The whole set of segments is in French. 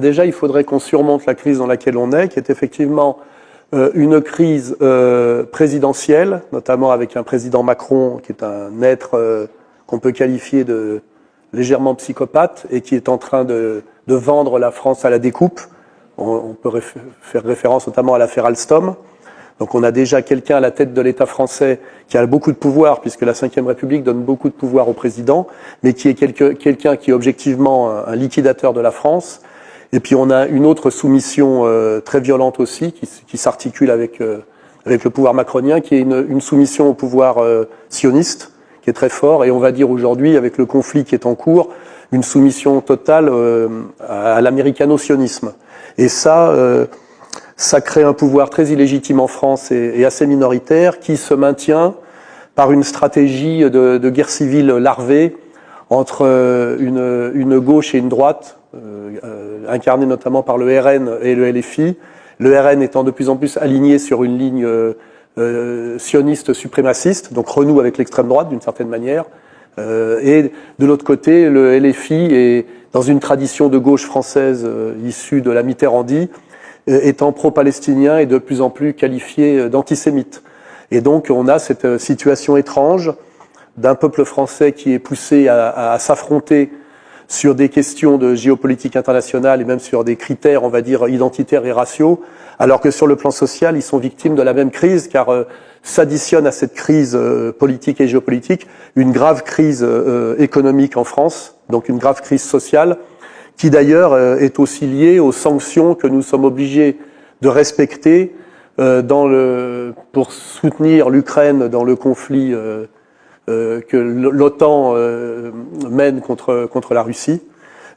Déjà, il faudrait qu'on surmonte la crise dans laquelle on est, qui est effectivement une crise présidentielle, notamment avec un président Macron qui est un être qu'on peut qualifier de légèrement psychopathe et qui est en train de vendre la France à la découpe. On peut faire référence notamment à l'affaire Alstom. Donc on a déjà quelqu'un à la tête de l'État français qui a beaucoup de pouvoir, puisque la Ve République donne beaucoup de pouvoir au président, mais qui est quelqu'un qui est objectivement un liquidateur de la France. Et puis on a une autre soumission très violente aussi, qui s'articule avec le pouvoir macronien, qui est une soumission au pouvoir sioniste, qui est très fort. Et on va dire aujourd'hui, avec le conflit qui est en cours, une soumission totale à l'américano-sionisme. Et ça crée un pouvoir très illégitime en France et assez minoritaire qui se maintient par une stratégie de guerre civile larvée entre une gauche et une droite, incarnée notamment par le RN et le LFI. Le RN étant de plus en plus aligné sur une ligne sioniste suprémaciste, donc renoue avec l'extrême droite d'une certaine manière. Et de l'autre côté, le LFI est dans une tradition de gauche française issue de la Mitterrandie, étant pro-palestinien et de plus en plus qualifié d'antisémite. Et donc on a cette situation étrange d'un peuple français qui est poussé à s'affronter sur des questions de géopolitique internationale et même sur des critères, on va dire, identitaires et raciaux, alors que sur le plan social, ils sont victimes de la même crise, car s'additionne à cette crise politique et géopolitique une grave crise économique en France, donc une grave crise sociale, qui d'ailleurs est aussi liée aux sanctions que nous sommes obligés de respecter pour soutenir l'Ukraine dans le conflit que l'OTAN mène contre la Russie.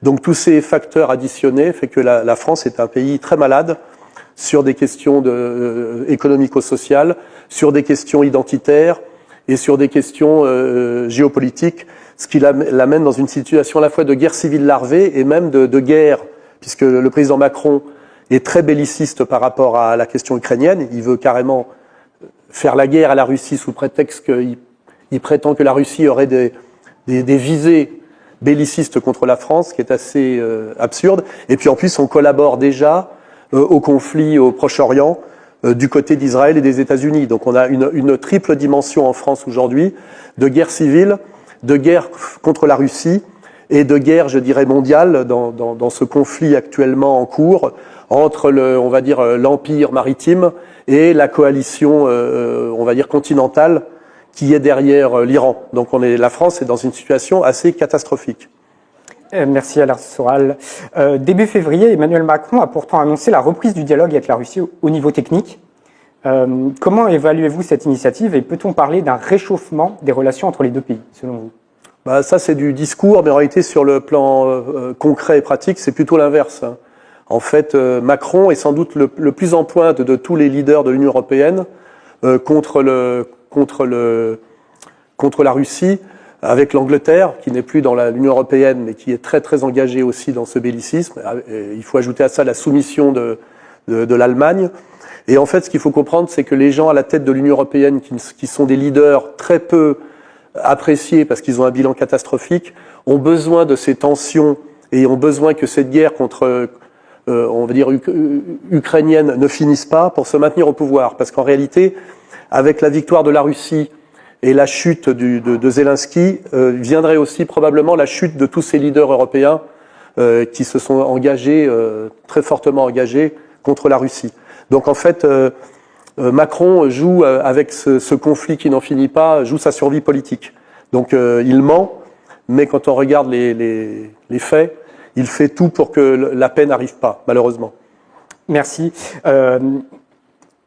Donc tous ces facteurs additionnés fait que la France est un pays très malade sur des questions économico-sociales, sur des questions identitaires et sur des questions géopolitiques, ce qui l'amène dans une situation à la fois de guerre civile larvée et même de guerre, puisque le président Macron est très belliciste par rapport à la question ukrainienne. Il veut carrément faire la guerre à la Russie sous prétexte qu'il prétend que la Russie aurait des visées bellicistes contre la France, qui est assez absurde. Et puis en plus, on collabore déjà au conflit au Proche-Orient du côté d'Israël et des États-Unis. Donc on a une triple dimension en France aujourd'hui de guerre civile, de guerre contre la Russie et de guerre, je dirais, mondiale dans ce conflit actuellement en cours entre on va dire, l'empire maritime et la coalition, on va dire, continentale qui est derrière l'Iran. Donc la France est dans une situation assez catastrophique. Merci Alain Soral. Début février, Emmanuel Macron a pourtant annoncé la reprise du dialogue avec la Russie au niveau technique. Comment évaluez-vous cette initiative et peut-on parler d'un réchauffement des relations entre les deux pays, selon vous ? Ça, c'est du discours, mais en réalité, sur le plan concret et pratique, c'est plutôt l'inverse. En fait, Macron est sans doute le plus en pointe de tous les leaders de l'Union européenne contre la Russie, avec l'Angleterre, qui n'est plus dans l'Union européenne, mais qui est très très engagée aussi dans ce bellicisme. Il faut ajouter à ça la soumission de l'Allemagne. Et en fait, ce qu'il faut comprendre, c'est que les gens à la tête de l'Union européenne, qui sont des leaders très peu appréciés parce qu'ils ont un bilan catastrophique, ont besoin de ces tensions et ont besoin que cette guerre on va dire, ukrainienne ne finisse pas pour se maintenir au pouvoir. Parce qu'en réalité, avec la victoire de la Russie et la chute de Zelensky, viendrait aussi probablement la chute de tous ces leaders européens qui se sont engagés, très fortement engagés, contre la Russie. Donc en fait, Macron joue avec ce conflit qui n'en finit pas, joue sa survie politique. Donc il ment, mais quand on regarde les faits, il fait tout pour que la paix n'arrive pas, malheureusement. Merci.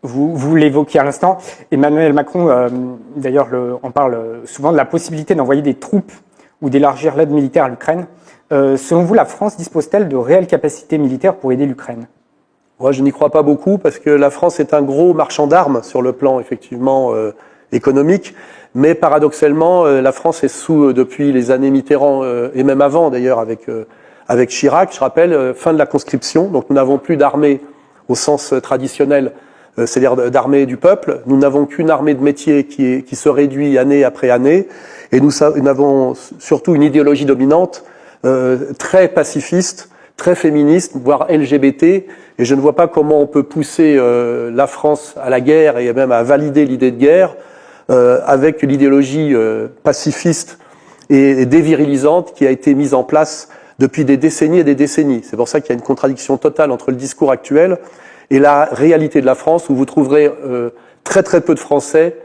Vous l'évoquiez à l'instant, Emmanuel Macron, d'ailleurs, on parle souvent de la possibilité d'envoyer des troupes ou d'élargir l'aide militaire à l'Ukraine. Selon vous, la France dispose-t-elle de réelles capacités militaires pour aider l'Ukraine ? Moi, je n'y crois pas beaucoup, parce que la France est un gros marchand d'armes sur le plan, effectivement, économique. Mais paradoxalement, la France est depuis les années Mitterrand, et même avant d'ailleurs, avec Chirac, je rappelle, fin de la conscription. Donc nous n'avons plus d'armée au sens traditionnel, c'est-à-dire d'armée du peuple. Nous n'avons qu'une armée de métier qui se réduit année après année. Et nous avons surtout une idéologie dominante très pacifiste, très féministe, voire LGBT, et je ne vois pas comment on peut pousser la France à la guerre et même à valider l'idée de guerre avec l'idéologie pacifiste et dévirilisante qui a été mise en place depuis des décennies et des décennies. C'est pour ça qu'il y a une contradiction totale entre le discours actuel et la réalité de la France, où vous trouverez très très peu de Français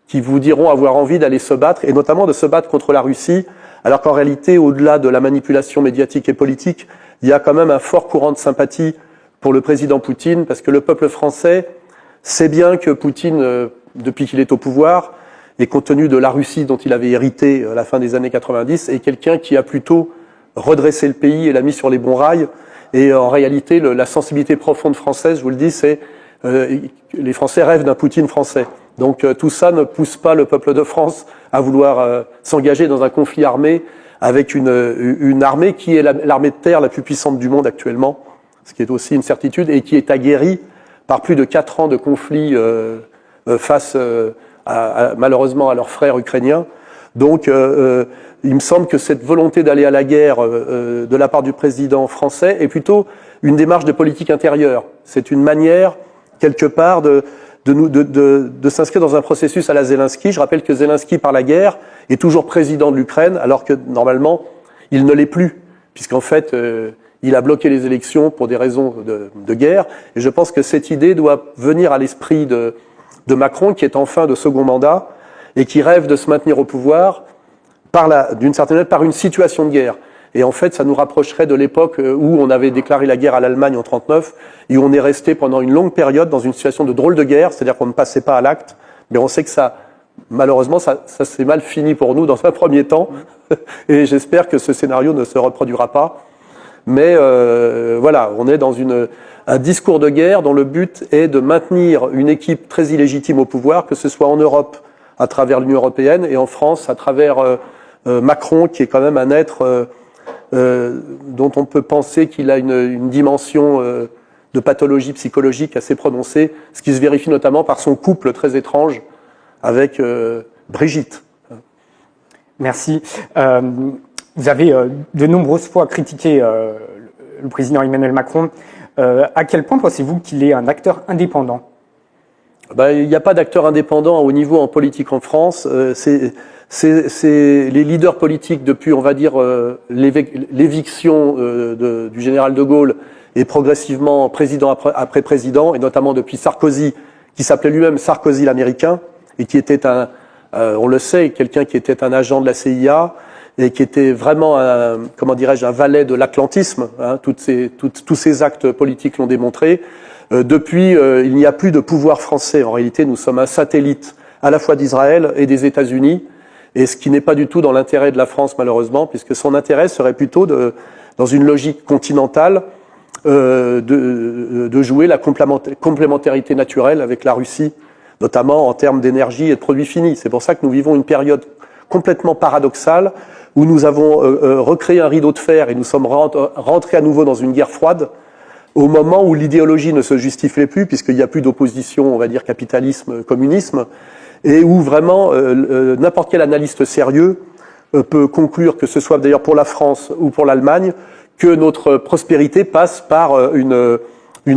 qui vous diront avoir envie d'aller se battre, et notamment de se battre contre la Russie, alors qu'en réalité, au-delà de la manipulation médiatique et politique, il y a quand même un fort courant de sympathie pour le président Poutine, parce que le peuple français sait bien que Poutine, depuis qu'il est au pouvoir, et compte tenu de la Russie dont il avait hérité à la fin des années 90, est quelqu'un qui a plutôt redressé le pays et l'a mis sur les bons rails. Et en réalité, la sensibilité profonde française, je vous le dis, c'est les Français rêvent d'un Poutine français. Donc tout ça ne pousse pas le peuple de France à vouloir s'engager dans un conflit armé avec une armée qui est l'armée de terre la plus puissante du monde actuellement, ce qui est aussi une certitude, et qui est aguerrie par plus de 4 ans de conflit face malheureusement à leurs frères ukrainiens. Donc il me semble que cette volonté d'aller à la guerre de la part du président français est plutôt une démarche de politique intérieure. C'est une manière, quelque part, de s'inscrire dans un processus à la Zelensky. Je rappelle que Zelensky, par la guerre, est toujours président de l'Ukraine, alors que normalement, il ne l'est plus, puisqu'en fait, il a bloqué les élections pour des raisons de guerre. Et je pense que cette idée doit venir à l'esprit de Macron, qui est en fin de second mandat, et qui rêve de se maintenir au pouvoir, d'une certaine manière, par une situation de guerre. Et en fait, ça nous rapprocherait de l'époque où on avait déclaré la guerre à l'Allemagne en 1939, et où on est resté pendant une longue période dans une situation de drôle de guerre, c'est-à-dire qu'on ne passait pas à l'acte, mais on sait que ça, malheureusement, ça s'est mal fini pour nous dans un premier temps, et j'espère que ce scénario ne se reproduira pas. Mais voilà, on est dans un discours de guerre dont le but est de maintenir une équipe très illégitime au pouvoir, que ce soit en Europe, à travers l'Union européenne, et en France, à travers Macron, qui est quand même un être dont on peut penser qu'il a une dimension de pathologie psychologique assez prononcée, ce qui se vérifie notamment par son couple très étrange avec Brigitte. Merci. Vous avez de nombreuses fois critiqué le président Emmanuel Macron. À quel point pensez-vous qu'il est un acteur indépendant ? Il n'y a pas d'acteur indépendant à haut niveau en politique en France. C'est les leaders politiques depuis, on va dire, l'éviction du général de Gaulle et progressivement président après président, et notamment depuis Sarkozy, qui s'appelait lui-même Sarkozy l'Américain, et qui était on le sait, quelqu'un qui était un agent de la CIA et qui était vraiment un valet de l'atlantisme. Hein, tous ces actes politiques l'ont démontré. Depuis, il n'y a plus de pouvoir français. En réalité, nous sommes un satellite à la fois d'Israël et des États-Unis, et ce qui n'est pas du tout dans l'intérêt de la France, malheureusement, puisque son intérêt serait plutôt dans une logique continentale, de jouer la complémentarité naturelle avec la Russie, notamment en termes d'énergie et de produits finis. C'est pour ça que nous vivons une période complètement paradoxale, où nous avons recréé un rideau de fer et nous sommes rentrés à nouveau dans une guerre froide, au moment où l'idéologie ne se justifiait plus, puisqu'il n'y a plus d'opposition, on va dire, capitalisme-communisme, et où vraiment n'importe quel analyste sérieux peut conclure, que ce soit d'ailleurs pour la France ou pour l'Allemagne, que notre prospérité passe par une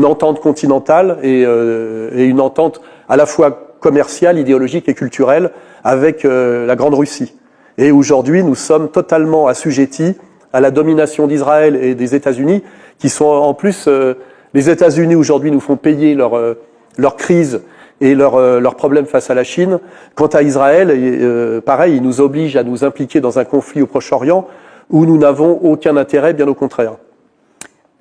entente continentale et une entente à la fois commerciale, idéologique et culturelle avec la Grande Russie. Et aujourd'hui, nous sommes totalement assujettis à la domination d'Israël et des États-Unis, qui sont en plus... les États-Unis aujourd'hui nous font payer leur crise et leurs problèmes face à la Chine. Quant à Israël, pareil, il nous oblige à nous impliquer dans un conflit au Proche-Orient où nous n'avons aucun intérêt, bien au contraire.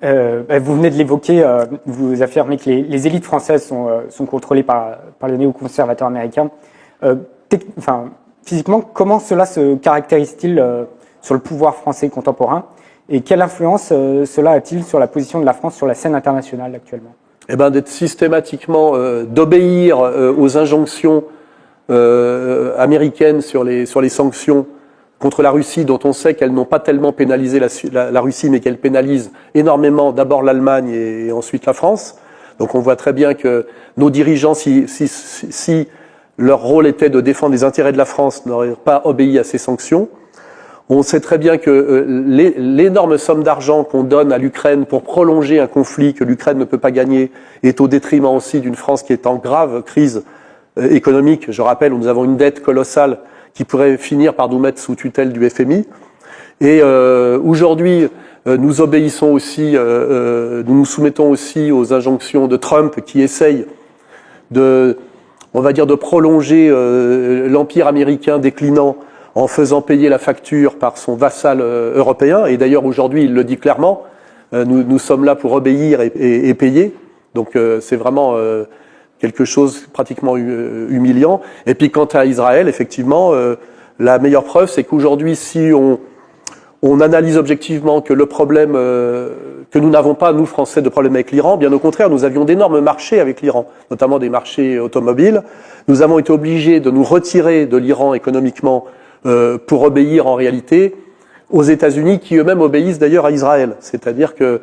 Vous venez de l'évoquer, vous affirmez que les élites françaises sont contrôlées par les néoconservateurs américains. Physiquement, comment cela se caractérise-t-il sur le pouvoir français contemporain, et quelle influence cela a-t-il sur la position de la France sur la scène internationale actuellement ? D'être systématiquement, d'obéir aux injonctions américaines sur les sanctions contre la Russie, dont on sait qu'elles n'ont pas tellement pénalisé la Russie, mais qu'elles pénalisent énormément d'abord l'Allemagne et ensuite la France. Donc on voit très bien que nos dirigeants, si leur rôle était de défendre les intérêts de la France, n'auraient pas obéi à ces sanctions. On sait très bien que l'énorme somme d'argent qu'on donne à l'Ukraine pour prolonger un conflit que l'Ukraine ne peut pas gagner est au détriment aussi d'une France qui est en grave crise économique. Je rappelle, nous avons une dette colossale qui pourrait finir par nous mettre sous tutelle du FMI. Et aujourd'hui, nous obéissons aussi, nous nous soumettons aussi aux injonctions de Trump qui essaye de prolonger l'empire américain déclinant en faisant payer la facture par son vassal européen. Et d'ailleurs, aujourd'hui, il le dit clairement, nous sommes là pour obéir et payer. Donc c'est vraiment quelque chose pratiquement humiliant. Et puis quant à Israël, effectivement, la meilleure preuve, c'est qu'aujourd'hui, si on analyse objectivement que le problème, que nous n'avons pas, nous Français, de problème avec l'Iran, bien au contraire, nous avions d'énormes marchés avec l'Iran, notamment des marchés automobiles. Nous avons été obligés de nous retirer de l'Iran économiquement pour obéir en réalité aux États-Unis, qui eux-mêmes obéissent d'ailleurs à Israël. C'est-à-dire que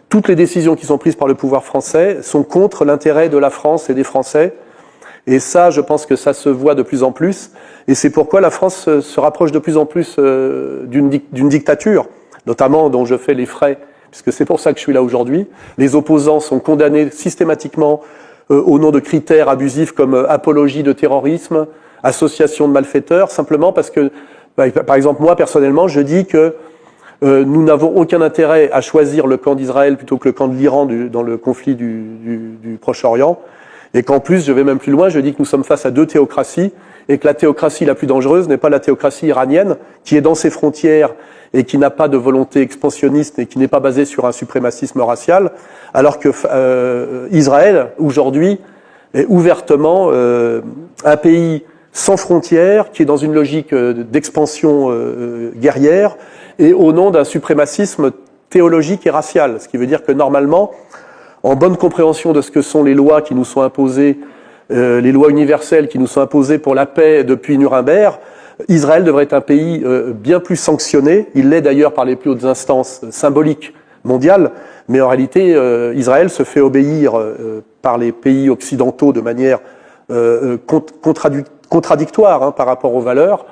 toutes les décisions qui sont prises par le pouvoir français sont contre l'intérêt de la France et des Français. Et ça, je pense que ça se voit de plus en plus. Et c'est pourquoi la France se rapproche de plus en plus d'une dictature, notamment dont je fais les frais, puisque c'est pour ça que je suis là aujourd'hui. Les opposants sont condamnés systématiquement au nom de critères abusifs comme apologie de terrorisme, association de malfaiteurs, simplement parce que, par exemple, moi, personnellement, je dis que nous n'avons aucun intérêt à choisir le camp d'Israël plutôt que le camp de l'Iran dans le conflit du Proche-Orient. Et qu'en plus, je vais même plus loin, je dis que nous sommes face à deux théocraties, et que la théocratie la plus dangereuse n'est pas la théocratie iranienne, qui est dans ses frontières et qui n'a pas de volonté expansionniste et qui n'est pas basée sur un suprémacisme racial, alors que Israël, aujourd'hui, est ouvertement un pays sans frontières, qui est dans une logique d'expansion guerrière, et au nom d'un suprémacisme théologique et racial. Ce qui veut dire que normalement, en bonne compréhension de ce que sont les lois qui nous sont imposées, les lois universelles qui nous sont imposées pour la paix depuis Nuremberg, Israël devrait être un pays bien plus sanctionné. Il l'est d'ailleurs par les plus hautes instances symboliques mondiales, mais en réalité, Israël se fait obéir par les pays occidentaux de manière contradictoire par rapport aux valeurs.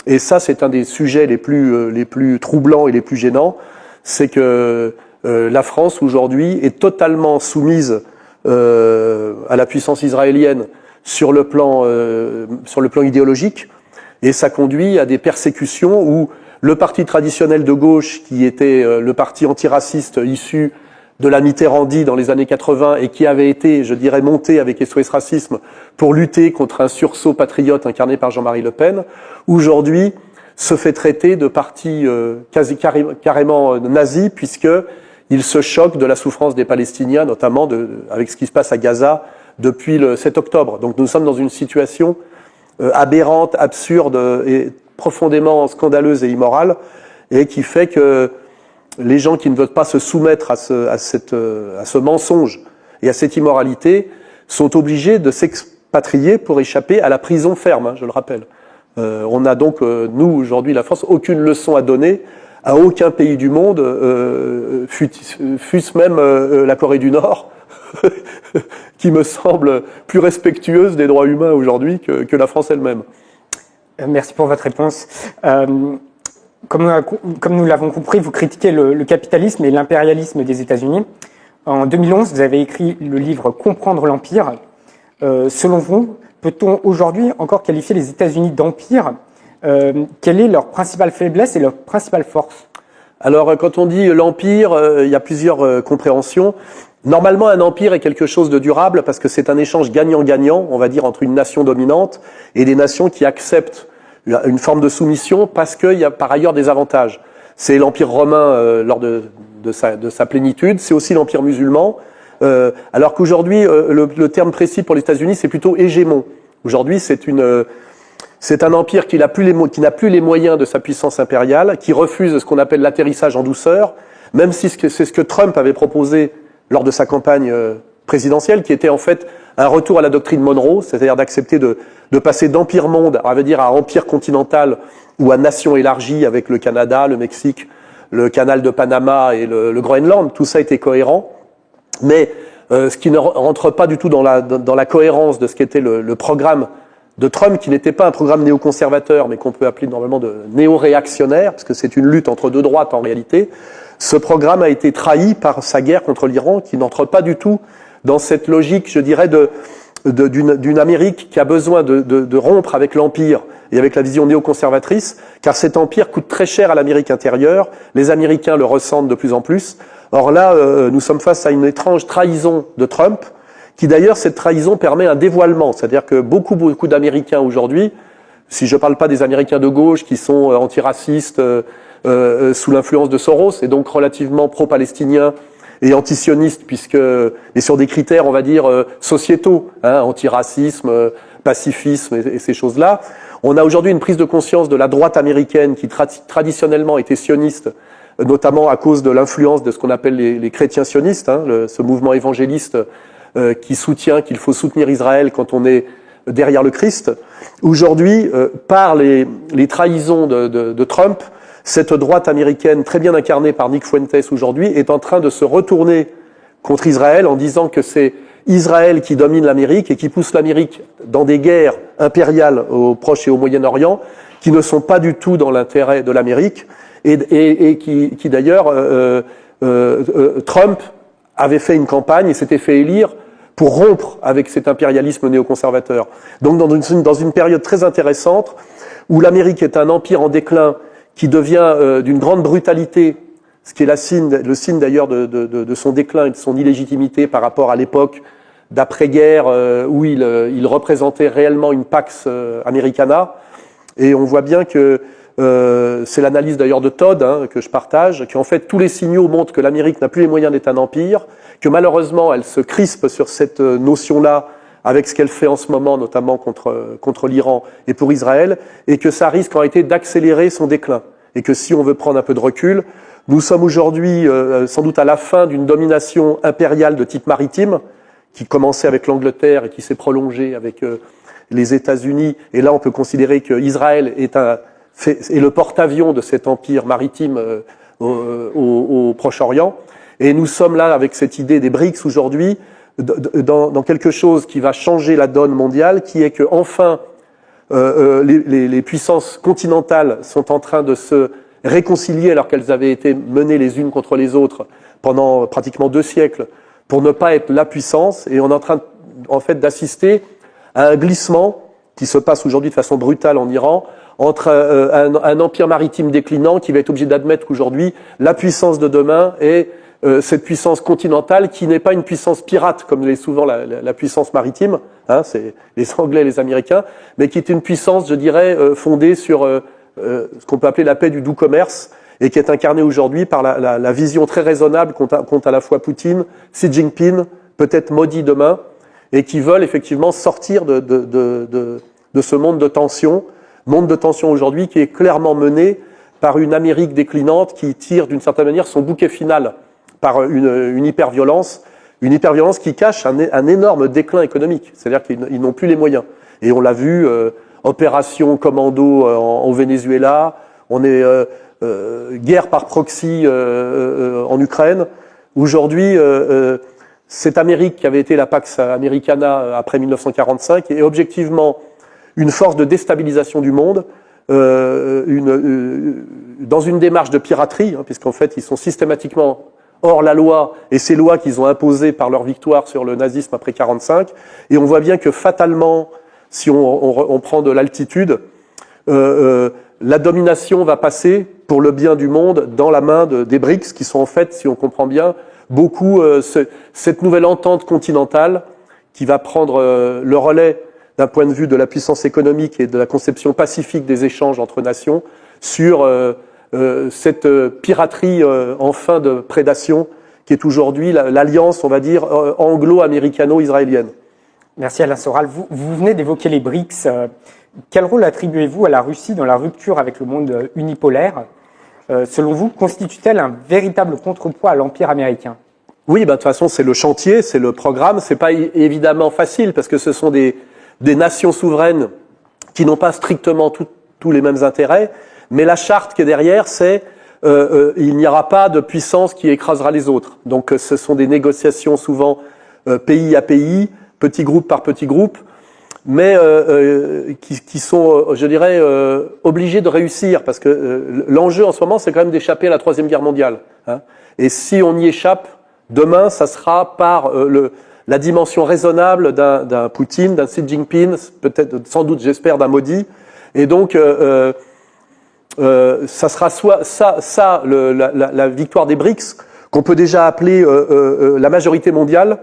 Et ça, c'est un des sujets les plus troublants et les plus gênants, c'est que la France, aujourd'hui, est totalement soumise à la puissance israélienne sur le plan idéologique, et ça conduit à des persécutions où le parti traditionnel de gauche, qui était le parti antiraciste issu de la Mitterrandie dans les années 80 et qui avait été, je dirais, monté avec SOS Racisme pour lutter contre un sursaut patriote incarné par Jean-Marie Le Pen, aujourd'hui se fait traiter de parti carrément nazi, puisque il se choque de la souffrance des Palestiniens, notamment avec ce qui se passe à Gaza depuis le 7 octobre. Donc nous sommes dans une situation aberrante, absurde et profondément scandaleuse et immorale, et qui fait que les gens qui ne veulent pas se soumettre à ce mensonge et à cette immoralité sont obligés de s'expatrier pour échapper à la prison ferme, je le rappelle. On n'a donc, nous, aujourd'hui, la France, aucune leçon à donner à aucun pays du monde, fût-ce même la Corée du Nord, qui me semble plus respectueuse des droits humains aujourd'hui que la France elle-même. Merci pour votre réponse. Comme nous l'avons compris, vous critiquez le capitalisme et l'impérialisme des États-Unis. En 2011, vous avez écrit le livre « Comprendre l'Empire ». Selon vous, peut-on aujourd'hui encore qualifier les États-Unis d'empire ? Quelle est leur principale faiblesse et leur principale force ? Alors, quand on dit l'empire, il y a plusieurs compréhensions. Normalement, un empire est quelque chose de durable parce que c'est un échange gagnant-gagnant, on va dire, entre une nation dominante et des nations qui acceptent une forme de soumission parce qu'il y a par ailleurs des avantages. C'est l'Empire romain lors de sa plénitude, c'est aussi l'Empire musulman, alors qu'aujourd'hui, le terme précis pour les États-Unis, c'est plutôt hégémon. Aujourd'hui, c'est un empire qui n'a plus les moyens de sa puissance impériale, qui refuse ce qu'on appelle l'atterrissage en douceur, même si c'est ce que Trump avait proposé lors de sa campagne présidentielle, qui était en fait un retour à la doctrine Monroe, c'est-à-dire d'accepter de passer d'empire-monde, on va dire, à empire continental ou à nation élargie avec le Canada, le Mexique, le canal de Panama et le Groenland. Tout ça était cohérent, mais ce qui ne rentre pas du tout dans la cohérence de ce qu'était le programme de Trump, qui n'était pas un programme néoconservateur, mais qu'on peut appeler normalement de néo-réactionnaire, parce que c'est une lutte entre deux droites en réalité, ce programme a été trahi par sa guerre contre l'Iran, qui n'entre pas du tout dans cette logique, je dirais, d'une Amérique qui a besoin de rompre avec l'Empire et avec la vision néoconservatrice, car cet empire coûte très cher à l'Amérique intérieure, les Américains le ressentent de plus en plus. Or là, nous sommes face à une étrange trahison de Trump, qui d'ailleurs, cette trahison permet un dévoilement, c'est-à-dire que beaucoup d'Américains aujourd'hui, si je ne parle pas des Américains de gauche qui sont antiracistes sous l'influence de Soros, et donc relativement pro-palestiniens et antisionistes, et sur des critères, on va dire, sociétaux, antiracisme, pacifisme et ces choses-là, on a aujourd'hui une prise de conscience de la droite américaine qui traditionnellement était sioniste, notamment à cause de l'influence de ce qu'on appelle les chrétiens sionistes, ce mouvement évangéliste qui soutient qu'il faut soutenir Israël quand on est derrière le Christ. Aujourd'hui, par les trahisons de Trump, cette droite américaine, très bien incarnée par Nick Fuentes aujourd'hui, est en train de se retourner contre Israël en disant que c'est Israël qui domine l'Amérique et qui pousse l'Amérique dans des guerres impériales au Proche et au Moyen-Orient, qui ne sont pas du tout dans l'intérêt de l'Amérique, et qui d'ailleurs, Trump avait fait une campagne et s'était fait élire pour rompre avec cet impérialisme néoconservateur. Donc dans une période très intéressante, où l'Amérique est un empire en déclin qui devient d'une grande brutalité, ce qui est le signe d'ailleurs de son déclin et de son illégitimité par rapport à l'époque d'après-guerre où il représentait réellement une Pax Americana. Et on voit bien que c'est l'analyse d'ailleurs de Todd que je partage, qu'en fait tous les signaux montrent que l'Amérique n'a plus les moyens d'être un empire, que malheureusement elle se crispe sur cette notion-là avec ce qu'elle fait en ce moment, notamment contre l'Iran et pour Israël, et que ça risque en réalité d'accélérer son déclin. Et que si on veut prendre un peu de recul, nous sommes aujourd'hui sans doute à la fin d'une domination impériale de type maritime, qui commençait avec l'Angleterre et qui s'est prolongée avec les États-Unis. Et là, on peut considérer qu'Israël est le porte-avions de cet empire maritime au Proche-Orient. Et nous sommes là avec cette idée des BRICS aujourd'hui, dans quelque chose qui va changer la donne mondiale, qui est que enfin les puissances continentales sont en train de se réconcilier alors qu'elles avaient été menées les unes contre les autres pendant pratiquement 2 siècles pour ne pas être la puissance, et on est en train en fait d'assister à un glissement qui se passe aujourd'hui de façon brutale en Iran entre un empire maritime déclinant qui va être obligé d'admettre qu'aujourd'hui la puissance de demain est cette puissance continentale qui n'est pas une puissance pirate comme l'est souvent la puissance maritime, c'est les Anglais et les Américains, mais qui est une puissance, je dirais, fondée sur ce qu'on peut appeler la paix du doux commerce, et qui est incarnée aujourd'hui par la vision très raisonnable qu'ont à la fois Poutine, Xi Jinping, peut-être Modi demain, et qui veulent effectivement sortir de ce monde de tension aujourd'hui qui est clairement mené par une Amérique déclinante qui tire d'une certaine manière son bouquet final par une hyperviolence qui cache un énorme déclin économique. C'est-à-dire qu'ils n'ont plus les moyens. Et on l'a vu, opération commando au Venezuela, on est guerre par proxy en Ukraine. Aujourd'hui, cette Amérique qui avait été la Pax Americana après 1945 est objectivement une force de déstabilisation du monde, dans une démarche de piraterie, puisqu'en fait ils sont systématiquement hors la loi, et ces lois qu'ils ont imposées par leur victoire sur le nazisme après 1945, et on voit bien que fatalement, si on prend de l'altitude, la domination va passer pour le bien du monde dans la main des BRICS, qui sont en fait, si on comprend bien, beaucoup cette nouvelle entente continentale qui va prendre le relais d'un point de vue de la puissance économique et de la conception pacifique des échanges entre nations sur cette piraterie en fin de prédation qui est aujourd'hui l'alliance, on va dire, anglo-américano-israélienne. Merci Alain Soral. Vous venez d'évoquer les BRICS. Quel rôle attribuez-vous à la Russie dans la rupture avec le monde unipolaire ? Selon vous, constitue-t-elle un véritable contrepoids à l'empire américain ? Oui, de toute façon, c'est le chantier, c'est le programme. C'est pas évidemment facile parce que ce sont des nations souveraines qui n'ont pas strictement tous les mêmes intérêts. Mais la charte qui est derrière, c'est il n'y aura pas de puissance qui écrasera les autres. Donc, ce sont des négociations souvent pays à pays, petit groupe par petit groupe. mais qui sont, je dirais, obligés de réussir, parce que l'enjeu en ce moment, c'est quand même d'échapper à la Troisième Guerre mondiale. Hein. Et si on y échappe, demain, ça sera par la dimension raisonnable d'un Poutine, d'un Xi Jinping, peut-être, sans doute, j'espère, d'un Modi. Et donc, ça sera soit la victoire des BRICS, qu'on peut déjà appeler la majorité mondiale,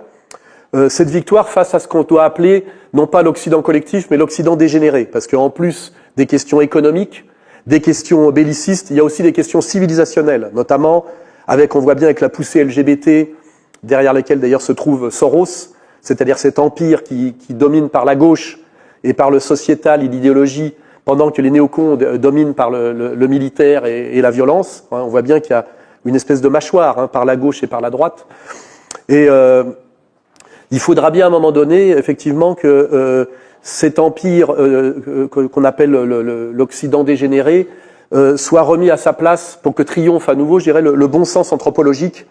cette victoire face à ce qu'on doit appeler, non pas l'Occident collectif, mais l'Occident dégénéré. Parce qu'en plus des questions économiques, des questions bellicistes, il y a aussi des questions civilisationnelles, notamment on voit bien avec la poussée LGBT, derrière laquelle d'ailleurs se trouve Soros, c'est-à-dire cet empire qui domine par la gauche et par le sociétal et l'idéologie, pendant que les néocons dominent par le militaire et la violence. On voit bien qu'il y a une espèce de mâchoire par la gauche et par la droite. Et il faudra bien à un moment donné, effectivement, que cet empire qu'on appelle l'Occident dégénéré soit remis à sa place pour que triomphe à nouveau, je dirais, le bon sens anthropologique,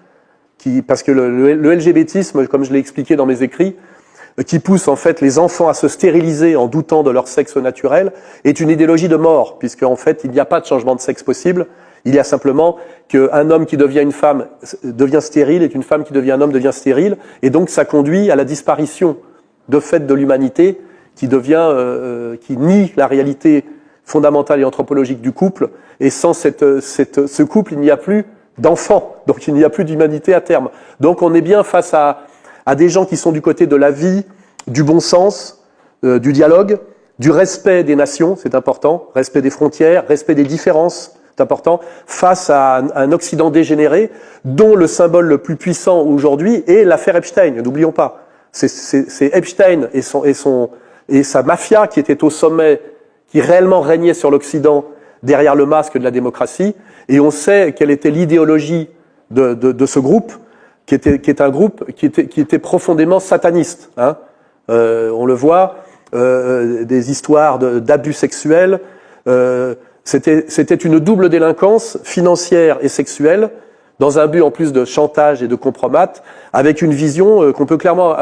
parce que le LGBTisme, comme je l'ai expliqué dans mes écrits, qui pousse en fait les enfants à se stériliser en doutant de leur sexe naturel, est une idéologie de mort, puisque en fait il n'y a pas de changement de sexe possible. Il y a simplement qu'un homme qui devient une femme devient stérile et qu'une femme qui devient un homme devient stérile, et donc ça conduit à la disparition de fait de l'humanité, qui nie la réalité fondamentale et anthropologique du couple, et sans ce couple il n'y a plus d'enfants, donc il n'y a plus d'humanité à terme. Donc on est bien face à des gens qui sont du côté de la vie, du bon sens, du dialogue, du respect des nations, c'est important, respect des frontières, respect des différences, c'est important, face à un Occident dégénéré, dont le symbole le plus puissant aujourd'hui est l'affaire Epstein, n'oublions pas. C'est Epstein et sa mafia qui était au sommet, qui réellement régnait sur l'Occident derrière le masque de la démocratie, et on sait quelle était l'idéologie de ce groupe, qui est un groupe qui était profondément sataniste. Hein. On le voit, des histoires d'abus sexuels. C'était une double délinquance financière et sexuelle, dans un but en plus de chantage et de compromat, avec une vision qu'on peut clairement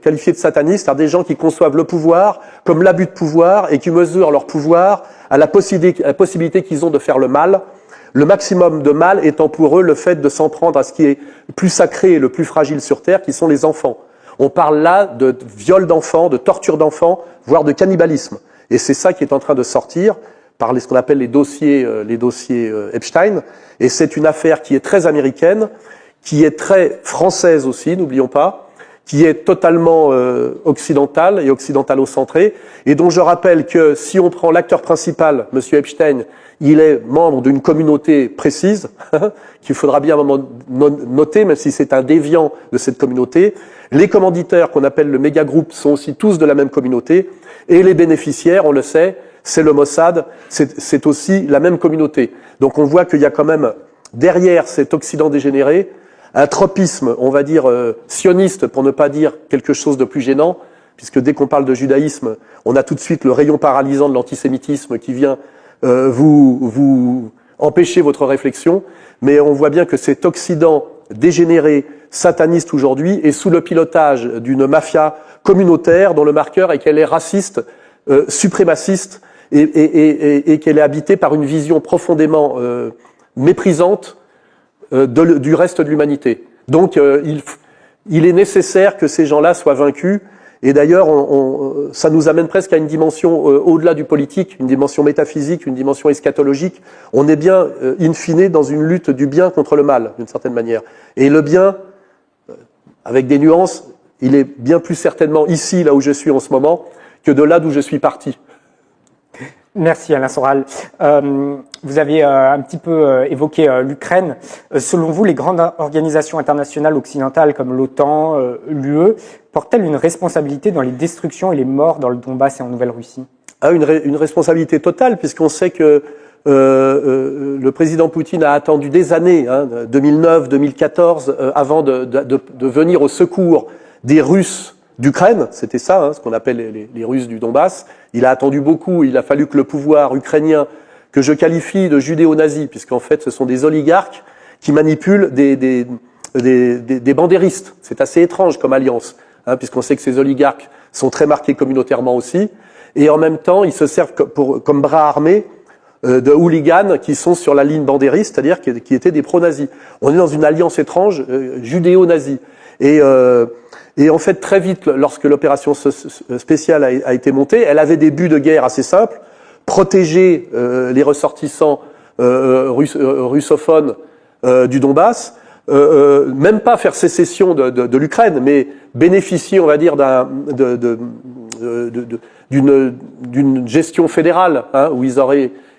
qualifier de sataniste, c'est-à-dire des gens qui conçoivent le pouvoir comme l'abus de pouvoir et qui mesurent leur pouvoir à la possibilité qu'ils ont de faire le mal. Le maximum de mal étant pour eux le fait de s'en prendre à ce qui est le plus sacré et le plus fragile sur Terre, qui sont les enfants. On parle là de viol d'enfants, de torture d'enfants, voire de cannibalisme. Et c'est ça qui est en train de sortir par ce qu'on appelle les dossiers Epstein. Et c'est une affaire qui est très américaine, qui est très française aussi, n'oublions pas, qui est totalement occidentale et occidentalo-centrée, et dont je rappelle que si on prend l'acteur principal, M. Epstein, il est membre d'une communauté précise, qu'il faudra bien à un moment noter, même si c'est un déviant de cette communauté. Les commanditaires, qu'on appelle le méga-groupe, sont aussi tous de la même communauté, et les bénéficiaires, on le sait, c'est le Mossad, c'est aussi la même communauté. Donc on voit qu'il y a quand même, derrière cet Occident dégénéré, un tropisme, on va dire, sioniste, pour ne pas dire quelque chose de plus gênant, puisque dès qu'on parle de judaïsme, on a tout de suite le rayon paralysant de l'antisémitisme qui vient vous empêcher votre réflexion. Mais on voit bien que cet Occident dégénéré, sataniste aujourd'hui, est sous le pilotage d'une mafia communautaire dont le marqueur est qu'elle est raciste, suprémaciste, et qu'elle est habitée par une vision profondément méprisante du reste de l'humanité. Donc il est nécessaire que ces gens-là soient vaincus, et d'ailleurs ça nous amène presque à une dimension au-delà du politique, une dimension métaphysique, une dimension eschatologique. On est bien, in fine, dans une lutte du bien contre le mal, d'une certaine manière. Et le bien, avec des nuances, il est bien plus certainement ici, là où je suis en ce moment, que de là d'où je suis parti. Merci Alain Soral. Vous avez un petit peu évoqué l'Ukraine. Selon vous, les grandes organisations internationales occidentales comme l'OTAN, l'UE, portent-elles une responsabilité dans les destructions et les morts dans le Donbass et en Nouvelle-Russie ? Une responsabilité totale, puisqu'on sait que le président Poutine a attendu des années, 2009, 2014, avant de venir au secours des Russes d'Ukraine, c'était ça, ce qu'on appelle les Russes du Donbass. Il a attendu beaucoup, il a fallu que le pouvoir ukrainien, que je qualifie de judéo-nazi, puisqu'en fait ce sont des oligarques qui manipulent des bandéristes. C'est assez étrange comme alliance, puisqu'on sait que ces oligarques sont très marqués communautairement aussi. Et en même temps, ils se servent comme bras armés de hooligans qui sont sur la ligne bandériste, c'est-à-dire qui étaient des pro-nazis. On est dans une alliance étrange judéo-nazie. Et en fait, très vite, lorsque l'opération spéciale a été montée, elle avait des buts de guerre assez simples: protéger les ressortissants russophones du Donbass, même pas faire sécession de l'Ukraine, mais bénéficier, on va dire, d'une gestion fédérale, hein, où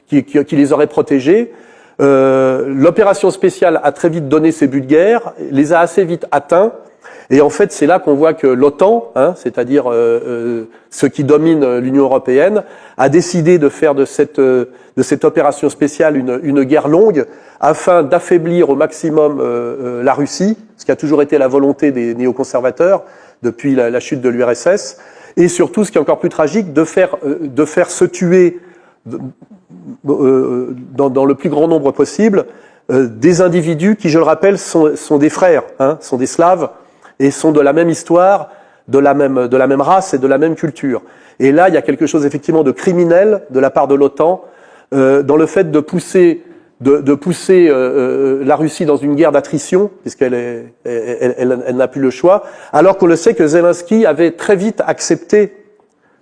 qui les aurait protégés. L'opération spéciale a très vite donné ses buts de guerre, les a assez vite atteints, et en fait c'est là qu'on voit que l'OTAN, hein, c'est-à-dire ceux qui dominent l'Union européenne, a décidé de faire de cette opération spéciale une guerre longue, afin d'affaiblir au maximum la Russie, ce qui a toujours été la volonté des néoconservateurs depuis la chute de l'URSS, et surtout, ce qui est encore plus tragique, de faire se tuer dans le plus grand nombre possible des individus qui, je le rappelle, sont des frères, hein, sont des Slaves, et sont de la même histoire, de la même race et de la même culture. Et là, il y a quelque chose effectivement de criminel de la part de l'OTAN dans le fait de pousser la Russie dans une guerre d'attrition, puisqu'elle n'a plus le choix, alors qu'on le sait que Zelensky avait très vite accepté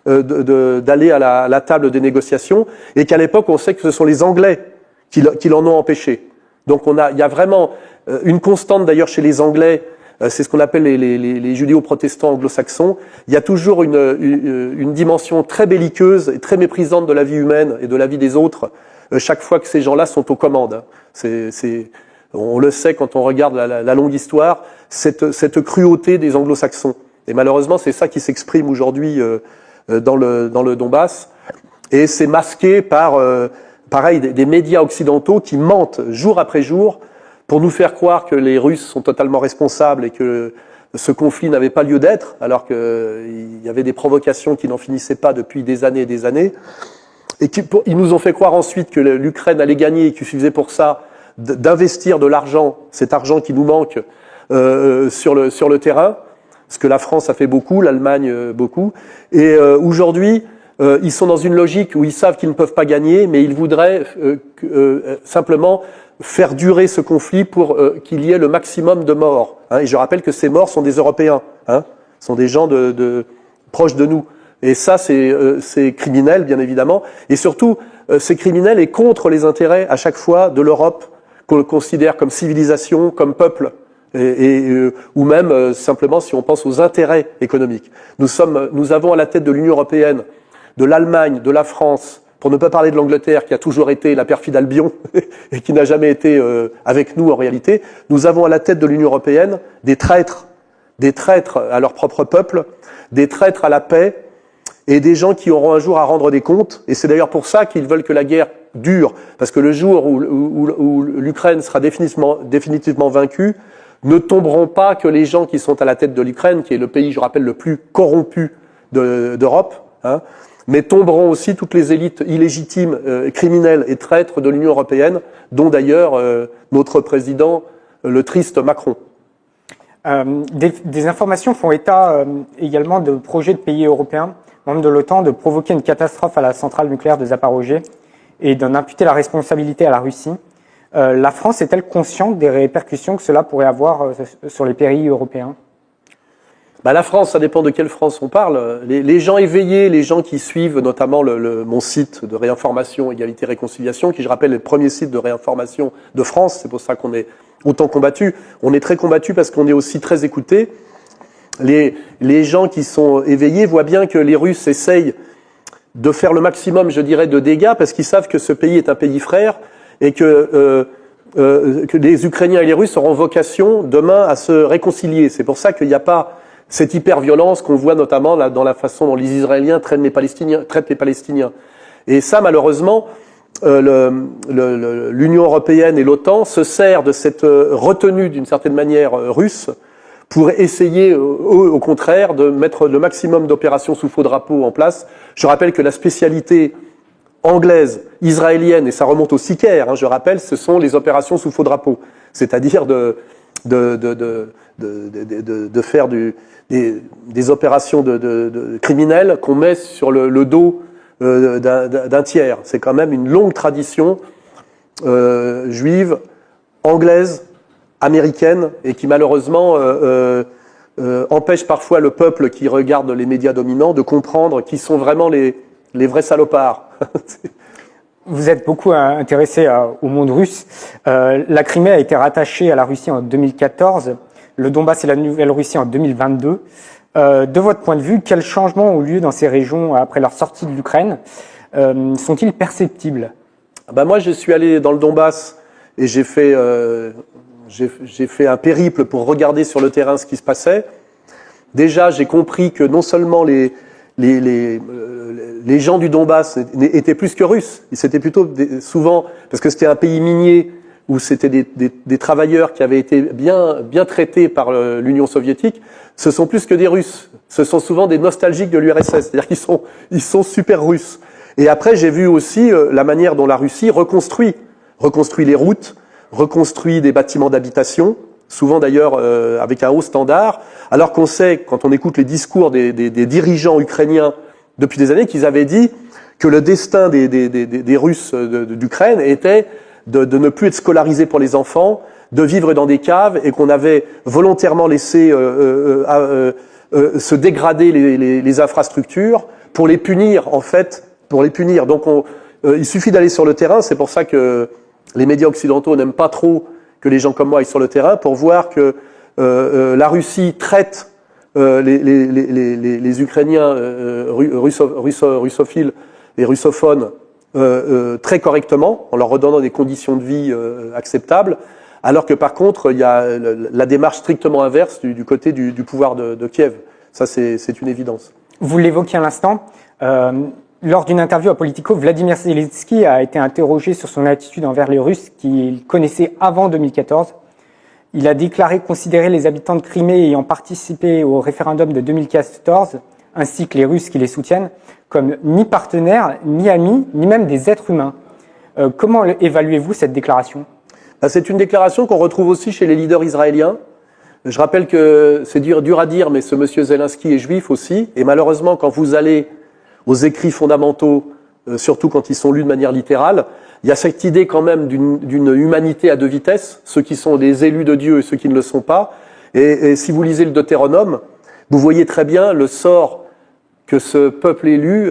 d'aller à la table des négociations, et qu'à l'époque, on sait que ce sont les Anglais qui l'en ont empêché. Donc il y a vraiment une constante d'ailleurs chez les Anglais, c'est ce qu'on appelle les judéo-protestants anglo-saxons. Il y a toujours une dimension très belliqueuse et très méprisante de la vie humaine et de la vie des autres chaque fois que ces gens-là sont aux commandes. On le sait quand on regarde la longue histoire, cette cruauté des anglo-saxons. Et malheureusement, c'est ça qui s'exprime aujourd'hui dans le Donbass. Et c'est masqué par, pareil, des médias occidentaux qui mentent jour après jour pour nous faire croire que les Russes sont totalement responsables et que ce conflit n'avait pas lieu d'être, alors qu'il y avait des provocations qui n'en finissaient pas depuis des années et des années. Et ils nous ont fait croire ensuite que l'Ukraine allait gagner et qu'il suffisait pour ça d'investir de l'argent, cet argent qui nous manque, sur le terrain, ce que la France a fait beaucoup, l'Allemagne beaucoup. Et aujourd'hui, ils sont dans une logique où ils savent qu'ils ne peuvent pas gagner, mais ils voudraient simplement faire durer ce conflit pour qu'il y ait le maximum de morts. Hein. Et je rappelle que ces morts sont des Européens, hein, sont des gens proches de nous. Et ça, c'est criminel, bien évidemment. Et surtout, c'est criminel et contre les intérêts, à chaque fois, de l'Europe, qu'on considère comme civilisation, comme peuple, ou même simplement si on pense aux intérêts économiques. Nous avons à la tête de l'Union européenne, de l'Allemagne, de la France, pour ne pas parler de l'Angleterre, qui a toujours été la perfide Albion, et qui n'a jamais été avec nous en réalité, nous avons à la tête de l'Union européenne des traîtres à leur propre peuple, des traîtres à la paix, et des gens qui auront un jour à rendre des comptes. Et c'est d'ailleurs pour ça qu'ils veulent que la guerre dure, parce que le jour où l'Ukraine sera définitivement vaincue, ne tomberont pas que les gens qui sont à la tête de l'Ukraine, qui est le pays, je rappelle, le plus corrompu d'Europe, hein, mais tomberont aussi toutes les élites illégitimes, criminelles et traîtres de l'Union européenne, dont d'ailleurs notre président, le triste Macron. Des informations font état également de projets de pays européens, membres de l'OTAN, de provoquer une catastrophe à la centrale nucléaire de Zaporojé et d'en imputer la responsabilité à la Russie. La France est-elle consciente des répercussions que cela pourrait avoir sur les pays européens ? La France, ça dépend de quelle France on parle. Les gens éveillés, les gens qui suivent notamment mon site de réinformation, égalité, réconciliation, qui, je rappelle, est le premier site de réinformation de France, c'est pour ça qu'on est autant combattu. On est très combattu parce qu'on est aussi très écouté. Les gens qui sont éveillés voient bien que les Russes essayent de faire le maximum, je dirais, de dégâts, parce qu'ils savent que ce pays est un pays frère et que les Ukrainiens et les Russes auront vocation demain à se réconcilier. C'est pour ça qu'il n'y a pas cette hyper-violence qu'on voit notamment là, dans la façon dont les Israéliens traitent les Palestiniens. Et ça, malheureusement, l'Union européenne et l'OTAN se servent de cette retenue, d'une certaine manière, russe, pour essayer, au contraire, de mettre le maximum d'opérations sous faux drapeau en place. Je rappelle que la spécialité anglaise, israélienne, et ça remonte au Sicaire, hein, je rappelle, ce sont les opérations sous faux drapeau. C'est-à-dire de faire des opérations criminelles qu'on met sur le dos d'un tiers. C'est quand même une longue tradition juive, anglaise, américaine, et qui malheureusement empêche parfois le peuple qui regarde les médias dominants de comprendre qui sont vraiment les vrais salopards. Vous êtes beaucoup intéressé au monde russe. La Crimée a été rattachée à la Russie en 2014, le Donbass et la Nouvelle-Russie en 2022. De votre point de vue, quels changements ont lieu dans ces régions après leur sortie de l'Ukraine? Sont-ils perceptibles? Moi, je suis allé dans le Donbass et j'ai fait un périple pour regarder sur le terrain ce qui se passait. Déjà, j'ai compris que non seulement les gens du Donbass étaient plus que russes. C'était plutôt souvent, parce que c'était un pays minier où c'était des travailleurs qui avaient été bien traités par l'Union soviétique, ce sont plus que des Russes. Ce sont souvent des nostalgiques de l'URSS, c'est-à-dire qu'ils sont super russes. Et après, j'ai vu aussi la manière dont la Russie reconstruit les routes, reconstruit des bâtiments d'habitation, souvent d'ailleurs avec un haut standard, alors qu'on sait, quand on écoute les discours des dirigeants ukrainiens depuis des années, qu'ils avaient dit que le destin des Russes d'Ukraine était de ne plus être scolarisés pour les enfants, de vivre dans des caves, et qu'on avait volontairement laissé se dégrader les infrastructures pour les punir, en fait, pour les punir. Donc il suffit d'aller sur le terrain, c'est pour ça que les médias occidentaux n'aiment pas trop que les gens comme moi aillent sur le terrain, pour voir que la Russie traite les Ukrainiens russophiles et russophones très correctement, en leur redonnant des conditions de vie acceptables, alors que par contre, il y a la démarche strictement inverse du côté du pouvoir de Kiev. Ça, c'est une évidence. Vous l'évoquiez à l'instant, lors d'une interview à Politico, Vladimir Zelensky a été interrogé sur son attitude envers les Russes qu'il connaissait avant 2014. Il a déclaré considérer les habitants de Crimée ayant participé au référendum de 2014, ainsi que les Russes qui les soutiennent, comme ni partenaires, ni amis, ni même des êtres humains. Comment évaluez-vous cette déclaration? C'est une déclaration qu'on retrouve aussi chez les leaders israéliens. Je rappelle que c'est dur à dire, mais ce monsieur Zelensky est juif aussi. Et malheureusement, quand vous allez aux écrits fondamentaux, surtout quand ils sont lus de manière littérale, il y a cette idée quand même d'une humanité à deux vitesses, ceux qui sont des élus de Dieu et ceux qui ne le sont pas. Et si vous lisez le Deutéronome, vous voyez très bien le sort que ce peuple élu,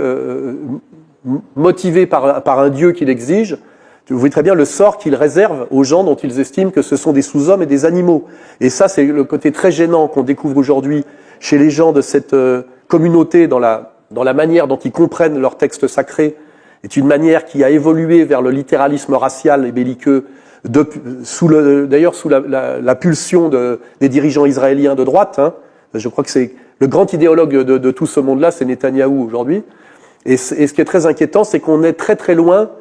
motivé par un Dieu qui l'exige, vous voyez très bien le sort qu'il réserve aux gens dont ils estiment que ce sont des sous-hommes et des animaux. Et ça, c'est le côté très gênant qu'on découvre aujourd'hui chez les gens de cette communauté dans la manière dont ils comprennent leurs textes sacrés, est une manière qui a évolué vers le littéralisme racial et belliqueux, d'ailleurs sous la pulsion des dirigeants israéliens de droite. Je crois que c'est le grand idéologue de tout ce monde-là, c'est Netanyahou aujourd'hui. Et ce qui est très inquiétant, c'est qu'on est très très loin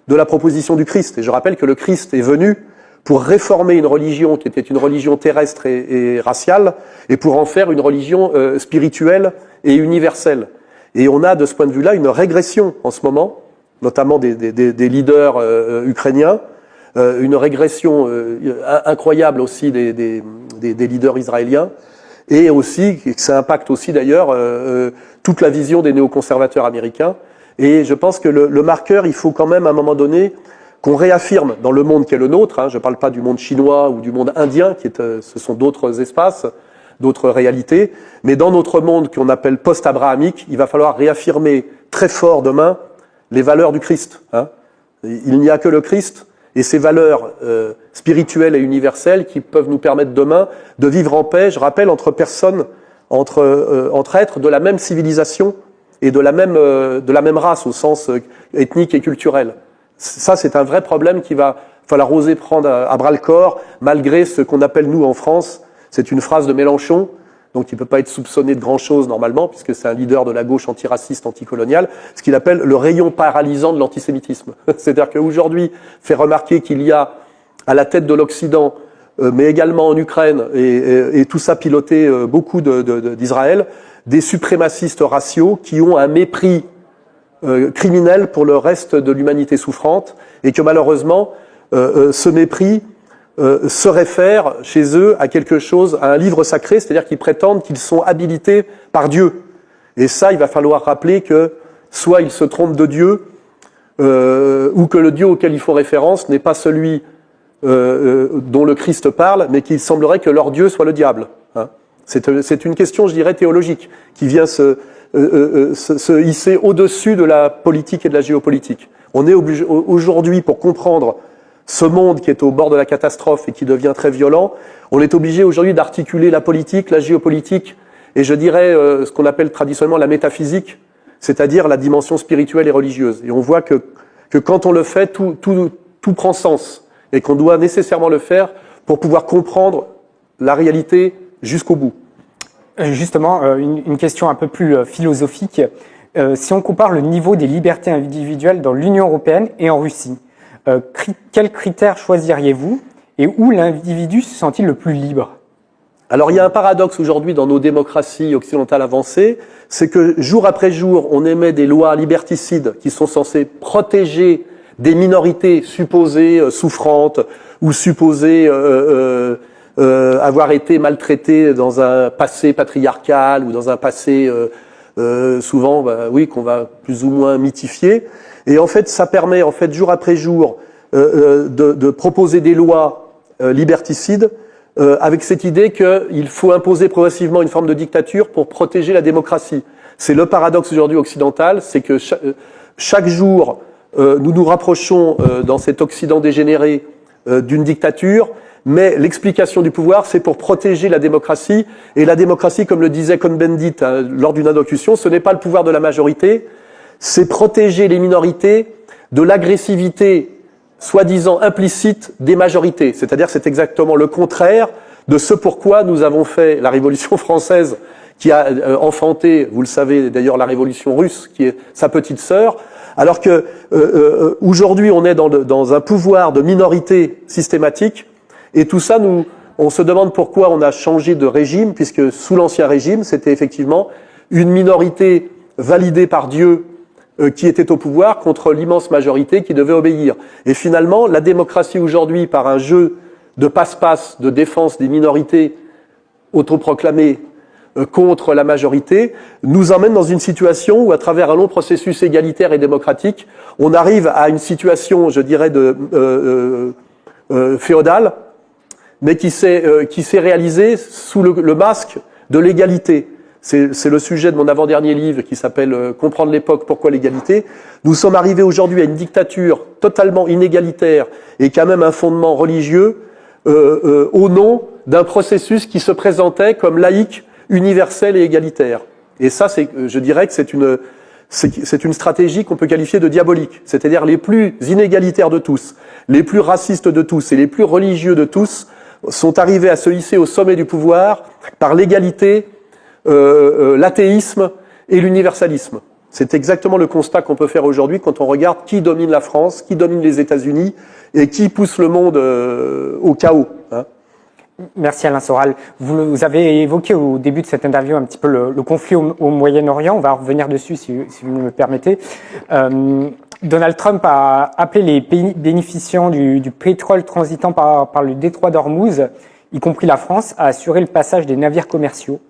de la proposition du Christ. Et je rappelle que le Christ est venu pour réformer une religion qui était une religion terrestre et raciale, et pour en faire une religion spirituelle et universelle. Et on a de ce point de vue-là une régression en ce moment, notamment des leaders ukrainiens, une régression incroyable aussi des leaders israéliens, et aussi, ça impacte aussi d'ailleurs toute la vision des néoconservateurs américains. Et je pense que le marqueur, il faut quand même à un moment donné qu'on réaffirme dans le monde qui est le nôtre, je ne parle pas du monde chinois ou du monde indien, ce sont d'autres espaces, d'autres réalités, mais dans notre monde qu'on appelle post-abrahamique, il va falloir réaffirmer très fort demain les valeurs du Christ. Il n'y a que le Christ et ses valeurs spirituelles et universelles qui peuvent nous permettre demain de vivre en paix, je rappelle, entre personnes, entre êtres de la même civilisation et de la même race au sens ethnique et culturel. Ça, c'est un vrai problème qu'il va falloir oser prendre à bras-le-corps, malgré ce qu'on appelle, nous, en France, c'est une phrase de Mélenchon, donc il ne peut pas être soupçonné de grand-chose normalement, puisque c'est un leader de la gauche antiraciste, anticoloniale, ce qu'il appelle le rayon paralysant de l'antisémitisme. C'est-à-dire qu'aujourd'hui, fait remarquer qu'il y a à la tête de l'Occident, mais également en Ukraine, et tout ça piloté beaucoup d'Israël, des suprémacistes raciaux qui ont un mépris criminel pour le reste de l'humanité souffrante, et que malheureusement, ce mépris se réfèrent chez eux à quelque chose, à un livre sacré, c'est-à-dire qu'ils prétendent qu'ils sont habilités par Dieu. Et ça, il va falloir rappeler que soit ils se trompent de Dieu, ou que le Dieu auquel ils font référence n'est pas celui dont le Christ parle, mais qu'il semblerait que leur Dieu soit le diable. Hein. C'est une question, je dirais, théologique, qui vient se hisser au-dessus de la politique et de la géopolitique. On est obligé, aujourd'hui, pour comprendre ce monde qui est au bord de la catastrophe et qui devient très violent, on est obligé aujourd'hui d'articuler la politique, la géopolitique, et je dirais ce qu'on appelle traditionnellement la métaphysique, c'est-à-dire la dimension spirituelle et religieuse. Et on voit que quand on le fait, tout prend sens, et qu'on doit nécessairement le faire pour pouvoir comprendre la réalité jusqu'au bout. Justement, une question un peu plus philosophique. Si on compare le niveau des libertés individuelles dans l'Union européenne et en Russie, quels critères choisiriez-vous et où l'individu se sent-il le plus libre? Alors il y a un paradoxe aujourd'hui dans nos démocraties occidentales avancées, c'est que jour après jour, on émet des lois liberticides qui sont censées protéger des minorités supposées souffrantes ou supposées avoir été maltraitées dans un passé patriarcal ou dans un passé souvent, oui, qu'on va plus ou moins mythifier. Et en fait, ça permet, en fait, jour après jour, de proposer des lois liberticides avec cette idée qu'il faut imposer progressivement une forme de dictature pour protéger la démocratie. C'est le paradoxe aujourd'hui occidental, c'est que chaque jour, nous nous rapprochons dans cet Occident dégénéré d'une dictature, mais l'explication du pouvoir, c'est pour protéger la démocratie. Et la démocratie, comme le disait Cohn-Bendit lors d'une allocution, ce n'est pas le pouvoir de la majorité, c'est protéger les minorités de l'agressivité soi-disant implicite des majorités. C'est-à-dire c'est exactement le contraire de ce pourquoi nous avons fait la Révolution française qui a enfanté, vous le savez d'ailleurs, la Révolution russe, qui est sa petite sœur, alors que aujourd'hui on est dans un pouvoir de minorité systématique, et tout ça, on se demande pourquoi on a changé de régime, puisque sous l'Ancien Régime, c'était effectivement une minorité validée par Dieu qui était au pouvoir contre l'immense majorité qui devait obéir. Et finalement, la démocratie aujourd'hui, par un jeu de passe-passe, de défense des minorités autoproclamées contre la majorité, nous emmène dans une situation où, à travers un long processus égalitaire et démocratique, on arrive à une situation, je dirais, féodale, mais qui s'est réalisée sous le masque de l'égalité. C'est le sujet de mon avant-dernier livre qui s'appelle « Comprendre l'époque, pourquoi l'égalité ». Nous sommes arrivés aujourd'hui à une dictature totalement inégalitaire et qui a même un fondement religieux au nom d'un processus qui se présentait comme laïque, universel et égalitaire. Et ça, je dirais que c'est une stratégie qu'on peut qualifier de diabolique. C'est-à-dire les plus inégalitaires de tous, les plus racistes de tous et les plus religieux de tous sont arrivés à se hisser au sommet du pouvoir par l'égalité, l'athéisme et l'universalisme. C'est exactement le constat qu'on peut faire aujourd'hui quand on regarde qui domine la France, qui domine les États-Unis et qui pousse le monde au chaos. Hein. Merci Alain Soral. Vous avez évoqué au début de cette interview un petit peu le conflit au Moyen-Orient. On va revenir dessus si vous me permettez. Donald Trump a appelé les pays bénéficiant du pétrole transitant par le détroit d'Ormuz, y compris la France, à assurer le passage des navires commerciaux.